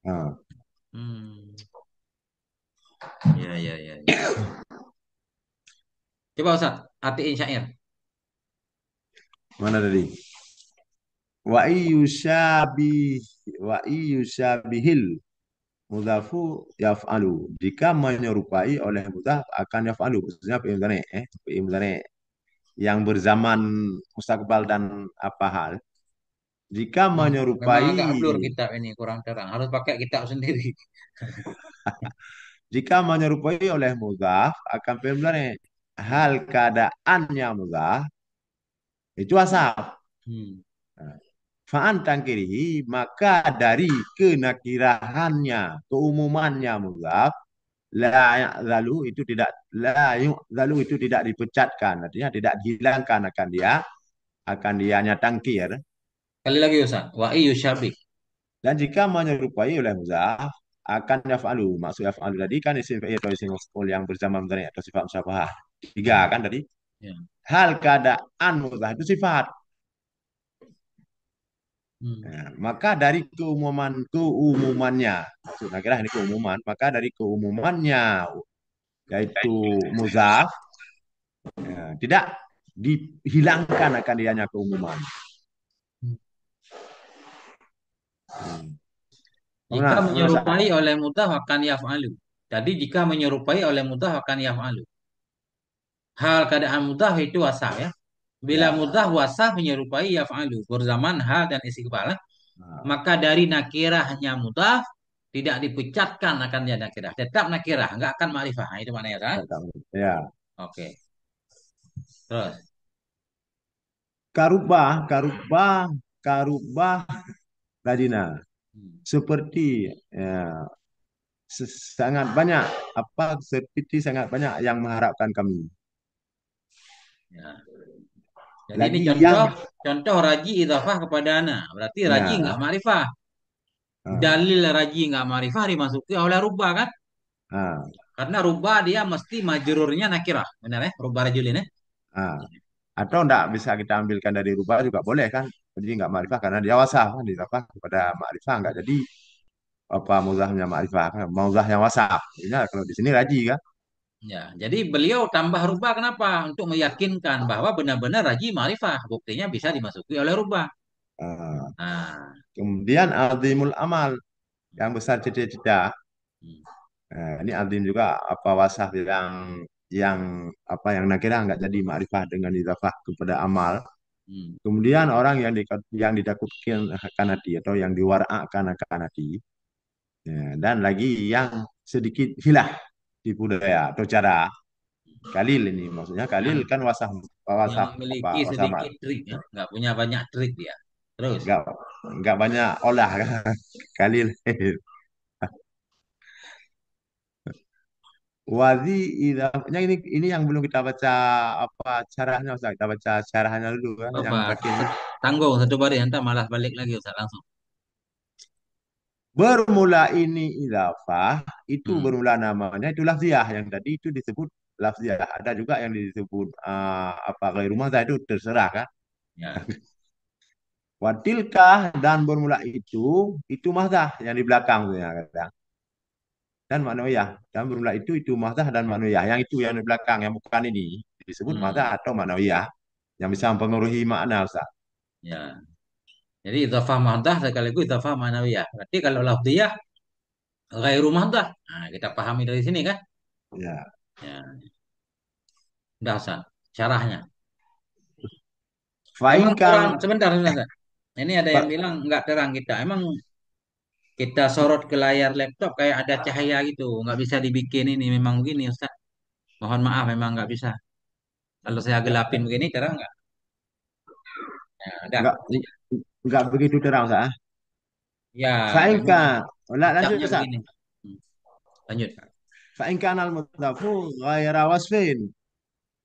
Speaker 2: ah.
Speaker 1: Hmm. Ya, ya, ya, ya. Coba Ustaz, artiin syair.
Speaker 2: Mana tadi? Wa iyyushabih wa iyyushabihil mudhafu yaf'alu. Jika menyerupai oleh mudhaf akan yaf'alu. Maksudnya fi'il mudhari, fi'il mudhari yang berzaman mustakbal dan apa hal. Jika
Speaker 1: Memang
Speaker 2: menyerupai
Speaker 1: agak blur kitab ini, kurang terang. Harus pakai kitab sendiri.
Speaker 2: jika menyerupai oleh mudhaf akan fi'il mudhari. Hal keadaannya mudhaf itu asal.
Speaker 1: Hmm.
Speaker 2: Fa'an tangkirihi maka dari kenakirahannya, keumumannya mudhaf la ya'zalu itu tidak dipecatkan, artinya tidak dihilangkan akan dianya tangkir.
Speaker 1: Kali lagi Ustaz. Wa iyu syabih.
Speaker 2: Dan jika menyerupai oleh mudhaf akan yaf'alu. Maksud yaf'alu tadi kan isim fi'il atau isim maf'ul yang berzaman mudhari atau sifat musyabahah. Tiga kan tadi.
Speaker 1: Ya.
Speaker 2: Hal keadaan mudhaf itu sifat.
Speaker 1: Hmm.
Speaker 2: Ya, maka dari keumumannya, maksudnya kira ini keumuman, maka dari keumumannya yaitu muzaf ya, tidak dihilangkan akan dianya keumuman. Hmm.
Speaker 1: Jika
Speaker 2: Mana
Speaker 1: menyerupai oleh mudhaf akan yaf'alu. Jadi jika menyerupai oleh mudhaf akan yaf'alu. Hal keadaan mudhaf itu wasaf ya. Bila
Speaker 2: ya.
Speaker 1: mudhaf wasaf menyerupai yaf'alu. Berzaman hal dan istiqbal.
Speaker 2: Nah,
Speaker 1: Maka dari nakirahnya mudhaf tidak dipecatkan akan dia nakirah. Tetap nakirah, enggak akan ma'rifah. Nah, itu maknanya kan?
Speaker 2: ya.
Speaker 1: Oke. Terus.
Speaker 2: Karubah, karubah, karubah Radina.
Speaker 1: Hmm.
Speaker 2: Seperti ya, sangat banyak apa seperti sangat banyak yang mengharapkan kami.
Speaker 1: Ya. Jadi ini
Speaker 2: Lagi
Speaker 1: contoh
Speaker 2: yang
Speaker 1: contoh raji idhafah kepada ana. Berarti raji nggak
Speaker 2: ya,
Speaker 1: ma'rifah.
Speaker 2: ah,
Speaker 1: Dalil raji nggak ma'rifah dimasuki oleh rubah kan?
Speaker 2: ah,
Speaker 1: Karena rubah dia mesti majrurnya nakirah. Benar ya? Rubah rajulin ya?
Speaker 2: ah. Atau enggak bisa kita ambilkan dari rubah juga boleh kan? Jadi enggak ma'rifah karena dia wasaf kan apa kepada ma'rifah enggak jadi apa muzahnya ma'rifah kan? Muzahnya wasaf. Ini kalau di sini raji kan?
Speaker 1: Ya, jadi beliau tambah rubah kenapa? Untuk meyakinkan bahwa benar-benar raji ma'rifah. Buktinya bisa dimasuki oleh rubah.
Speaker 2: Ah.
Speaker 1: Nah,
Speaker 2: Kemudian azimul amal yang besar cita-cita.
Speaker 1: hmm,
Speaker 2: Ini azim juga apa wasaf yang apa yang nakira enggak jadi ma'rifah dengan idafah kepada amal.
Speaker 1: hmm,
Speaker 2: Kemudian orang yang ditakutkan akan hati atau yang diwarakan akan hati. Ya, dan lagi yang sedikit hilah tipu daya atau cara kalil ini maksudnya kalil
Speaker 1: yang
Speaker 2: kan wasah
Speaker 1: yang
Speaker 2: wasah apa
Speaker 1: memiliki
Speaker 2: wasamat
Speaker 1: sedikit trik ya, nggak punya banyak trik dia. Terus,
Speaker 2: nggak nggak banyak olah kan kalil wazi idafnya ini yang belum kita baca apa caranya Ustaz. Kita baca caranya dulu kan yang
Speaker 1: coba
Speaker 2: terakhir ini.
Speaker 1: tanggung satu baris, nanti malah balik lagi Ustaz langsung.
Speaker 2: Bermula ini idafah itu
Speaker 1: Hmm,
Speaker 2: bermula namanya itu lafziah yang tadi itu disebut lafziah ada juga yang disebut apa ghair rumah itu terserah kan.
Speaker 1: ya,
Speaker 2: Watilkah dan bermula itu mahdah yang di belakang tuh ya kadang. Dan maknawiyah dan bermula itu mahdah dan maknawiyah. Yang itu yang di belakang yang bukan ini disebut mahdah
Speaker 1: hmm,
Speaker 2: atau maknawiyah yang bisa mempengaruhi makna Ustaz.
Speaker 1: ya. Jadi idhafah mahdah sekaligus idhafah manawiyah. Berarti kalau lafdiyah ghairu mahdah. Nah, kita pahami dari sini kan?
Speaker 2: Ya.
Speaker 1: Ya, udah Ustaz. Syarahnya. Emang kurang
Speaker 2: Fainkan
Speaker 1: sebentar, sebentar. Ini ada yang bilang nggak terang kita. Emang kita sorot ke layar laptop kayak ada cahaya gitu, nggak bisa dibikin ini. Memang begini Ustaz. Mohon maaf, memang nggak bisa. Kalau saya gelapin begini terang nggak? Ya, ada.
Speaker 2: enggak enggak begitu terang Ustaz.
Speaker 1: Ya, memang
Speaker 2: Fainkan lanjut
Speaker 1: acapnya
Speaker 2: Ustaz.
Speaker 1: begini. Hmm, lanjut.
Speaker 2: Fainkan al-mudhafu ghaira wasfin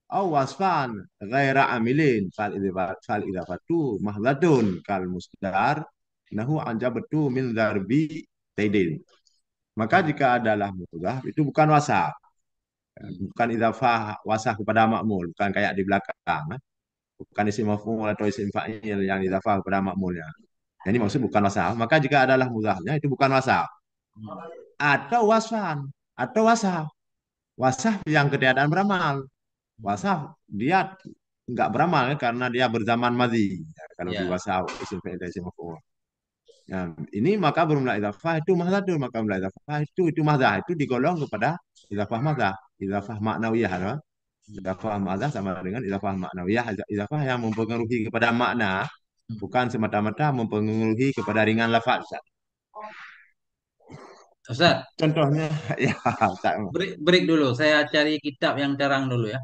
Speaker 2: أو وصفان غير عاملين فالإضافة محضة كالمصدر إنه أنجبت من ضرب تيدين. Maka
Speaker 1: Hmm,
Speaker 2: jika adalah mudhaf itu bukan wasaf,
Speaker 1: hmm,
Speaker 2: bukan idafah wasaf kepada makmul, bukan kayak di belakang, bukan isim maf'ul atau isim fa'il yang idafah kepada makmulnya. Ini maksud bukan wasaf. Maka jika adalah mudhafnya itu bukan wasaf
Speaker 1: hmm,
Speaker 2: atau wasfan atau wasaf, wasaf yang ketiadaan beramal.
Speaker 1: hmm.
Speaker 2: Wasaf dia nggak beramal ya, karena dia berzaman madhi. Ya, kalau di
Speaker 1: Ya.
Speaker 2: wasaf isim fi'il dan isim maf'ul. Ya, ini maka bermula idafah itu mahdzah maka bermula idafah itu mahdzah itu digolong kepada idafah mahdzah, idafah maknawiyah ya.
Speaker 1: Hmm,
Speaker 2: Idafah mahdzah sama dengan idafah maknawiyah, idafah yang mempengaruhi kepada makna
Speaker 1: hmm.
Speaker 2: bukan semata-mata mempengaruhi kepada ringan lafaz.
Speaker 1: Ustaz,
Speaker 2: Contohnya ya
Speaker 1: break dulu. Saya cari kitab yang terang dulu ya.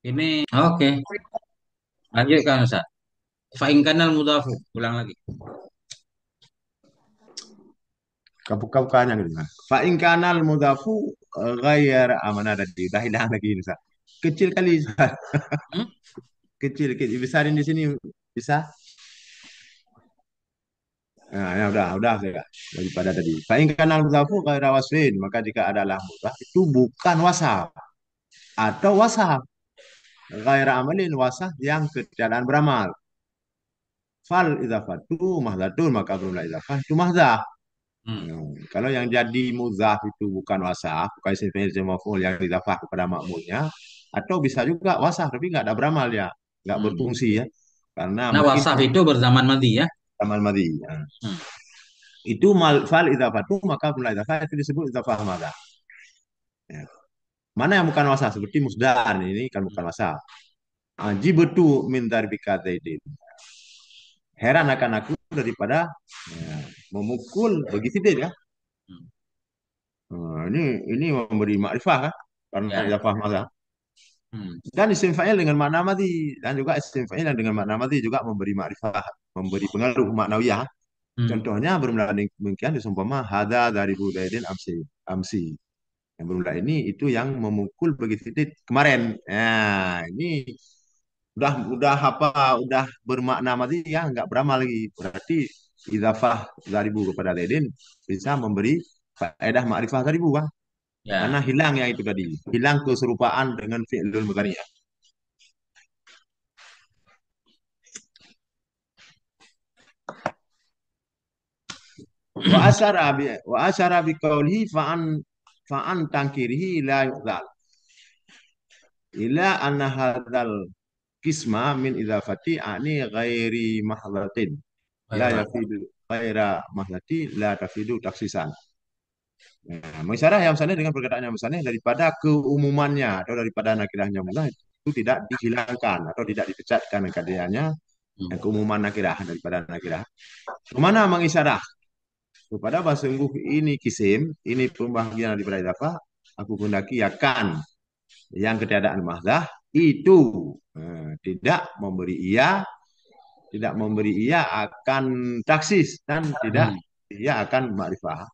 Speaker 1: Ini, oke. Lanjutkan Ustaz. Fa'in kanal mudhafu. Ulang lagi.
Speaker 2: buka-bukanya gitu. Fa in kanal mudhafu ghair amanah tadi udah hilang lagi Ustaz. Kecil kali Ustaz.
Speaker 1: Hmm?
Speaker 2: Kecil, kecil besarin di sini bisa. Nah, ya udah saya daripada tadi. Fa in kanal mudhafu ghair wasfin, maka jika adalah mudhaf itu bukan wasaf atau wasaf ghair amalin wasaf yang keadaan beramal. Fal idzafatu mahdzatun maka bermula idzafah itu mahdzah.
Speaker 1: Hmm.
Speaker 2: Kalau yang jadi mudhaf itu bukan wasaf, bukan isim fi'il isim maf'ul yang idafah kepada makmulnya, atau bisa juga wasaf tapi nggak ada beramal ya, nggak
Speaker 1: Hmm.
Speaker 2: berfungsi ya, karena
Speaker 1: Nah,
Speaker 2: mungkin
Speaker 1: wasaf itu berzaman madhi ya.
Speaker 2: amal madhi. Ya.
Speaker 1: Hmm.
Speaker 2: Itu fal idafatu maka bermula idafah itu disebut idafah madha. Ya. Mana yang bukan wasaf seperti musdar ini kan bukan
Speaker 1: Hmm.
Speaker 2: wasaf. Ajibtu min darbika zaidin. Heran akan aku daripada ya, memukul begitu dia.
Speaker 1: Hmm.
Speaker 2: Ini memberi makrifah kan karena
Speaker 1: Ya.
Speaker 2: idafah madha.
Speaker 1: Hmm.
Speaker 2: Dan isim fa'il dengan makna madhi dan juga isim fa'il yang dengan makna madhi juga memberi makrifah, memberi pengaruh maknawiyah.
Speaker 1: Hmm.
Speaker 2: Contohnya bermula demikian disumpama hada dari Budaidin amsi. Yang bermula ini itu yang memukul begitu titik kemarin. Nah, ini udah bermakna mati ya nggak beramal lagi. Berarti idafah zaribu kepada ledin bisa memberi faedah ma'rifah zaribu bang. Karena
Speaker 1: Ya.
Speaker 2: hilang yang itu tadi, hilang keserupaan dengan fi'lul mudhari. Wa asyara bi qawlihi fa'an tangkirihi la yuqdal ila anna hadzal kisma min idafati ani ghairi mahlatin la
Speaker 1: Khairat.
Speaker 2: yafidu ghaira mahlati la tafidu taksisan. Nah, mengisyarah yang misalnya dengan perkataan yang misalnya daripada keumumannya atau daripada nakirahnya mulai itu tidak dihilangkan atau tidak dipecatkan keadaannya
Speaker 1: Hmm.
Speaker 2: keumuman nakirah daripada nakirah. Kemana mengisyarah kepada bahasa sungguh ini kisim, ini pembahagian daripada idafah, aku hendaki akan yang ketiadaan mahdah itu tidak memberi ia, tidak memberi ia akan taksis dan tidak
Speaker 1: Hmm.
Speaker 2: ia akan makrifah.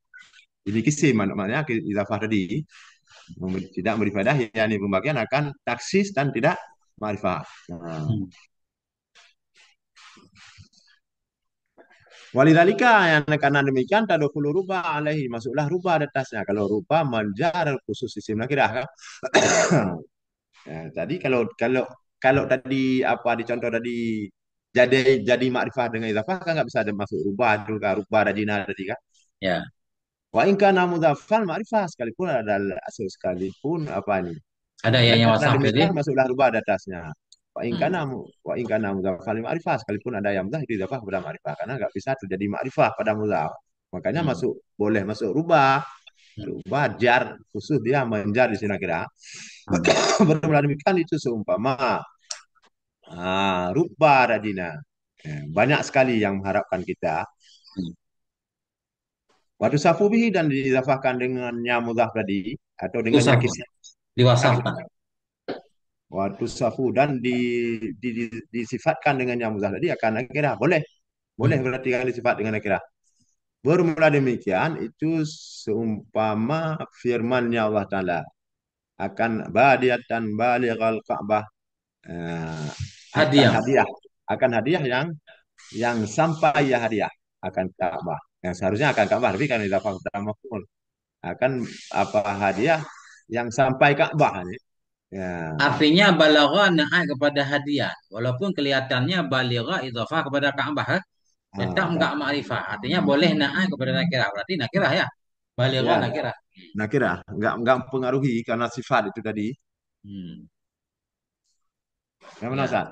Speaker 2: Ini kisim maknanya idafah tadi tidak memberi faedah, yakni pembagian akan taksis dan tidak makrifah. Nah,
Speaker 1: Hmm.
Speaker 2: walidhalika yang karena demikian tadkhulu ruba alaihi masuklah ruba di atasnya. Kalau ruba menjar khusus isim nakirah kan. Tadi kalau tadi apa dicontoh tadi jadi makrifah dengan idhafah kan nggak bisa ada masuk rubah dulu kan rubah rajina tadi kan.
Speaker 1: Ya.
Speaker 2: Wa in kana mudhafan makrifah sekalipun ada asal sekalipun apa ini.
Speaker 1: Ada
Speaker 2: Dan
Speaker 1: yang
Speaker 2: karena
Speaker 1: wasaf tadi.
Speaker 2: demikian masuklah rubah di atasnya.
Speaker 1: Hmm.
Speaker 2: Wa in kana mudhafan makrifah sekalipun ada yang mudhaf itu idhafah kepada makrifah karena nggak bisa terjadi makrifah pada mudhaf. Makanya
Speaker 1: Hmm.
Speaker 2: boleh masuk rubah.
Speaker 1: Hmm.
Speaker 2: Rubah jar khusus dia menjar di sini kira.
Speaker 1: Hmm.
Speaker 2: Bermula demikian itu seumpama rubba radina. Banyak sekali yang mengharapkan kita.
Speaker 1: Hmm.
Speaker 2: Waktu safubihi dan didafahkan dengannya mudhaf tadi atau dengannya
Speaker 1: Usaf.
Speaker 2: kisah.
Speaker 1: Diwasafkan.
Speaker 2: Waktu safu dan disifatkan dengannya mudhaf tadi akan akhirah. Boleh. Boleh
Speaker 1: Hmm.
Speaker 2: berarti kan disifat dengan akhirah. Bermula demikian itu seumpama firman-Nya Allah Ta'ala akan badiatan balighal Ka'bah eh, akan
Speaker 1: Hadiah.
Speaker 2: hadiah yang sampai ya hadiah akan Ka'bah. Yang seharusnya akan Ka'bah, tapi karena idafah pertama pun akan apa hadiah yang sampai Ka'bah ini. Ya,
Speaker 1: Artinya balagha naik kepada hadiah. Walaupun kelihatannya baligha idhafah kepada Ka'bah. Tetap enggak ma'rifah. Artinya boleh naik kepada nakirah. Berarti nakirah ya. Baligha
Speaker 2: ya.
Speaker 1: nakirah.
Speaker 2: Nah kira nggak mempengaruhi karena sifat itu tadi.
Speaker 1: Hmm.
Speaker 2: Yang mana
Speaker 1: Ya.
Speaker 2: Ustaz?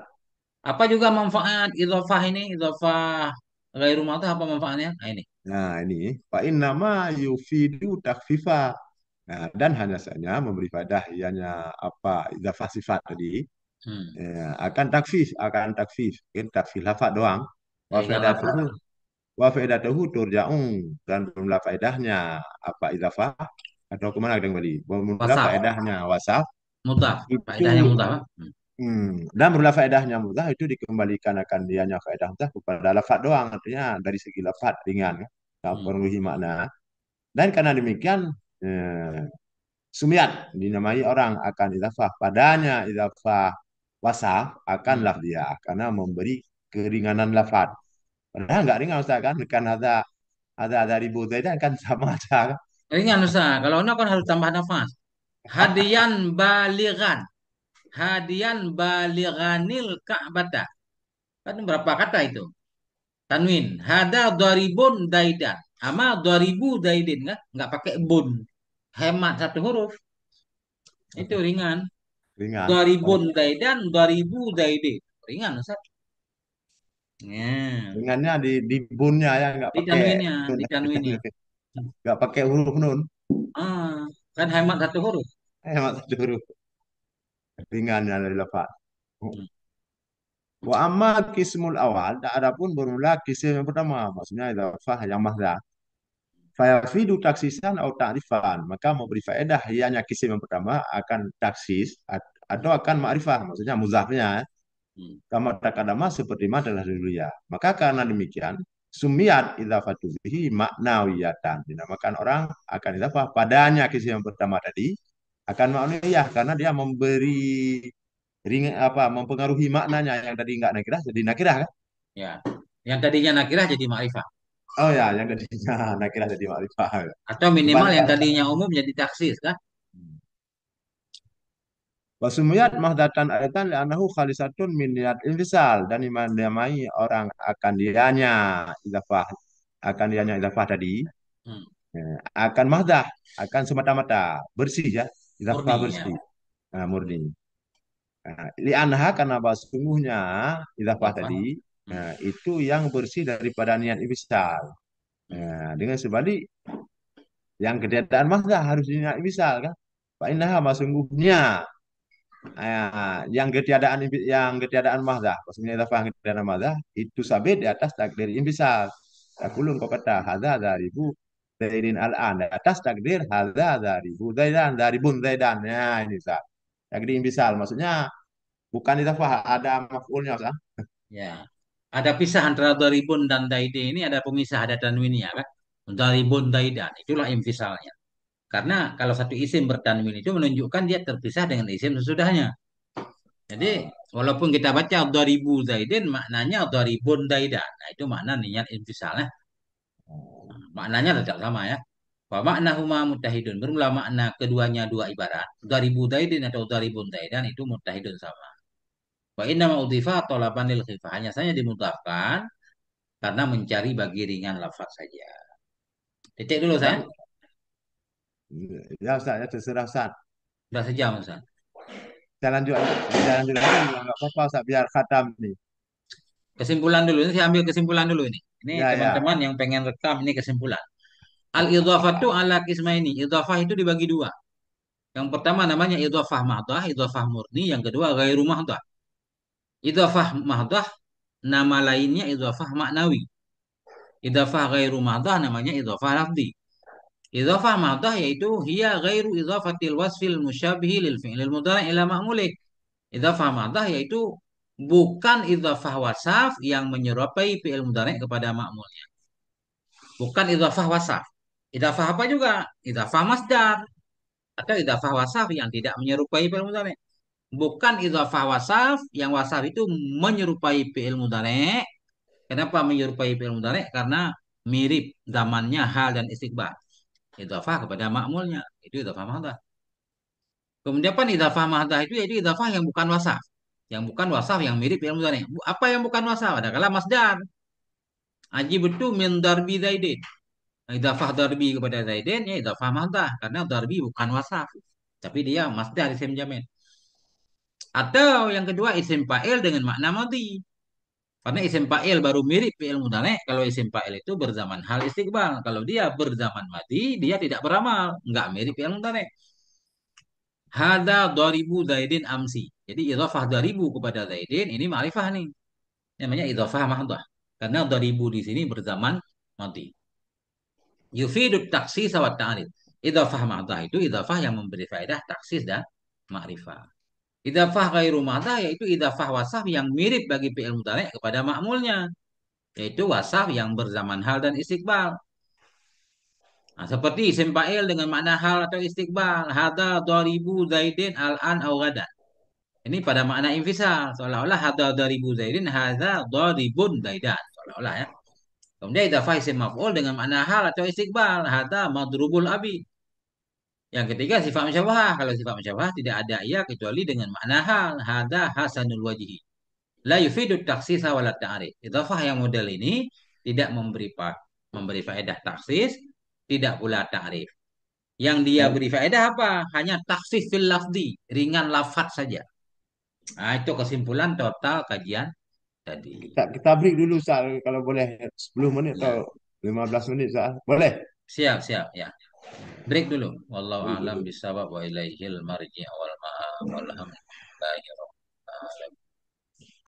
Speaker 1: Apa juga manfaat idhafah ini? Idhafah ghairu ma'tuf apa manfaatnya? Nah, ini.
Speaker 2: Nah ini Pak nama yufidu takfifa. Nah, dan hanya saja memberi faedah ianya apa idafah sifat tadi
Speaker 1: Hmm.
Speaker 2: akan takfif kan takfif lafaz doang wa
Speaker 1: Ringan lafaz.
Speaker 2: faedatuhu turja'un dan jumlah faedahnya apa idafah atau kemana kita kembali jumlah
Speaker 1: Wasaf.
Speaker 2: faedahnya wasaf
Speaker 1: Mudhaf.
Speaker 2: itu
Speaker 1: Faedahnya mudhaf. Hmm.
Speaker 2: dan jumlah faedahnya mudah itu dikembalikan akan dianya faedah mudah kepada lafaz doang artinya dari segi lafaz ringan ya tak
Speaker 1: Hmm.
Speaker 2: perlu makna dan karena demikian eh, Sumiat dinamai orang akan idafah padanya idafah wasaf
Speaker 1: Hmm.
Speaker 2: akanlah dia karena memberi keringanan lafaz. Padahal nggak ringan Ustaz kan ada ribu zaidan kan sama aja kan.
Speaker 1: Ringan Ustaz. Kalau ini kan harus tambah nafas. Hadian balighan. Hadian balighanil ka'bata. Kan berapa kata itu? Tanwin. Hada daribun daidan. Ama daribu daidin kan? Nggak pakai bun. Hemat satu huruf. Itu ringan.
Speaker 2: Ringan.
Speaker 1: Daribun daidan, daribu daidin. Ringan Ustaz. Ya.
Speaker 2: Ringannya di bunnya ya nggak
Speaker 1: Di
Speaker 2: pakai
Speaker 1: tanwinnya.
Speaker 2: nun.
Speaker 1: Di tanwinnya.
Speaker 2: Nggak pakai huruf nun.
Speaker 1: Ah, kan hemat satu huruf.
Speaker 2: Satu huruf ringannya dari lafaz.
Speaker 1: Hmm.
Speaker 2: Wa amma kismul awal, tak ada pun bermula kisim yang pertama, maksudnya idafah yang mahdah. Fayafidu taksisan atau ta'rifan. Maka memberi faedah ianya kisim yang pertama akan taksis atau akan ma'rifah. Maksudnya muzafnya.
Speaker 1: Hmm.
Speaker 2: Kama takadama seperti mana telah dulu ya. Maka karena demikian, sumiat idafatu bihi maknawiyatan. Dinamakan orang akan idafah padanya kisim yang pertama tadi akan maknawiyah karena dia memberi ringan apa mempengaruhi maknanya yang tadi nggak nakirah jadi nakirah kan?
Speaker 1: Ya. Yang tadinya nakirah jadi makrifah.
Speaker 2: Oh ya, yang tadinya nakirah jadi makrifah.
Speaker 1: Atau minimal
Speaker 2: Kebalik
Speaker 1: yang
Speaker 2: ya.
Speaker 1: tadinya umum jadi taksis kan?
Speaker 2: Wasumiyat mahdatan ayatan li'annahu khalisatun min niat infisal dan dinamai orang akan dianya idafah tadi
Speaker 1: Hmm.
Speaker 2: akan mahdah akan semata-mata bersih ya idafah
Speaker 1: Murni ya.
Speaker 2: bersih murni. Li'anha karena bahwa sesungguhnya idafah
Speaker 1: Idhofah.
Speaker 2: tadi
Speaker 1: Hmm.
Speaker 2: itu yang bersih daripada niat infisal.
Speaker 1: Hmm.
Speaker 2: Dengan sebalik yang ketiadaan mahdah harus niat infisal kan. Pak Indah sesungguhnya yang ketiadaan mahdah, maksudnya idafah yang ketiadaan mahdah itu sabit di atas takdir invisal. Takulun kau kata hadza daribu Zaidin al-an di atas takdir hadza daribu Zaidan daribun Zaidan. Ya ini sah. Takdir invisal maksudnya bukan idafah ada maf'ulnya sah.
Speaker 1: Ya. Ada pisah antara daribun dan daide ini ada pemisah ada tanwinnya kan? Daribun daidan itulah infisalnya. Karena kalau satu isim bertanwin itu menunjukkan dia terpisah dengan isim sesudahnya. Jadi walaupun kita baca daribu zaidin maknanya daribun daidan. Nah, itu makna niat infisalnya. Maknanya tidak sama ya. Wa makna huma muttahidun. Bermula makna keduanya dua ibarat. Daribu daidin atau daribun daidan itu muttahidun sama. Wa inna ma'udhifa tolaban lil khifah. Hanya saja dimudhafkan karena mencari bagi ringan lafaz saja. Titik dulu saya.
Speaker 2: Tapi ya Ustaz, ya terserah Ustaz.
Speaker 1: Sudah sejam Ustaz.
Speaker 2: Saya lanjut lagi nggak apa-apa Ustaz biar khatam nih.
Speaker 1: Kesimpulan dulu. Ini saya ambil kesimpulan dulu ini. Ini
Speaker 2: Ya ya.
Speaker 1: teman-teman yang pengen rekam ini kesimpulan. Al-idhafatu ala kismaini. Idhafah itu dibagi dua. Yang pertama namanya idhafah mahdah, idhafah murni. Yang kedua ghairu mahdah. Idhafah mahdah nama lainnya idhafah maknawi. Idhafah ghairu mahdah namanya idhafah lafzi. Idhafah mahdah yaitu hiya ghairu idhafatil wasfil musyabihi lil fi'lil mudhari' ila ma'mulih. Idhafah mahdah yaitu bukan idhafah wasaf yang menyerupai fi'il mudhari' kepada ma'mulnya. Bukan idhafah wasaf. Idhafah apa juga? Idhafah masdar atau idhafah wasaf yang tidak menyerupai fi'il mudhari'. Bukan idhafah wasaf yang wasaf itu menyerupai fi'il mudhari'. Kenapa menyerupai fi'il mudhari'? Karena mirip zamannya hal dan istiqbal. Idhafah kepada ma'mulnya. Itu idhafah mahdah. Kemudian apa idhafah mahdah itu yaitu idhafah yang bukan wasaf. Yang bukan wasaf yang mirip fi'il mudhari'. Apa yang bukan wasaf? Ada kala masdar. Aji betul min darbi zaidin. Idhafah darbi kepada zaidin ya idhafah mahdah. Karena darbi bukan wasaf. Tapi dia masdar isim jamid. Atau yang kedua isim fa'il dengan makna madhi. Karena isim fa'il baru mirip fi'il mudhari'. Kalau isim fa'il itu berzaman hal istiqbal. Kalau dia berzaman madhi, dia tidak beramal. Enggak mirip fi'il mudhari'. Hada daribu zaidin amsi. Jadi idhafah daribu kepada zaidin ini ma'rifah nih. Namanya idhafah mahdah. Karena daribu di sini berzaman madhi. Yufidut taksis wa ta'rif. Idhafah mahdah itu idhafah yang memberi faedah taksis dan ma'rifah. Idhafah ghairu madha yaitu idhafah wasaf yang mirip bagi fi'il mudhari' kepada ma'mulnya, yaitu wasaf yang berzaman hal dan istiqbal. Nah, seperti isim fa'il dengan makna hal atau istiqbal. Hada daribu zaidin al-an au gadan. Ini pada makna infisal. Seolah-olah hada daribu zaidin hada daribun zaidan. Seolah-olah ya. Kemudian idhafah isim maf'ul dengan makna hal atau istiqbal. Hada madrubul abi. Yang ketiga sifat musyabahah. Kalau sifat musyabahah tidak ada ia kecuali dengan makna hal. Hada hasanul wajhi. La yufidu taksis wala ta'rif. Idhafah yang model ini tidak memberi faedah taksis, tidak pula ta'rif. Yang dia
Speaker 2: Ya,
Speaker 1: beri faedah apa? Hanya taksis fil lafzi, ringan lafaz saja. Nah, itu kesimpulan total kajian tadi.
Speaker 2: kita break dulu Ustaz kalau boleh 10 menit
Speaker 1: Ya,
Speaker 2: atau 15 menit Ustaz. Boleh?
Speaker 1: siap, siap, ya. Break dulu. Wallahu
Speaker 2: Break
Speaker 1: a'lam
Speaker 2: dulu.
Speaker 1: bisawab wa ilaihil marji' wal ma'ab. Walhamdulillahirabbil alamin.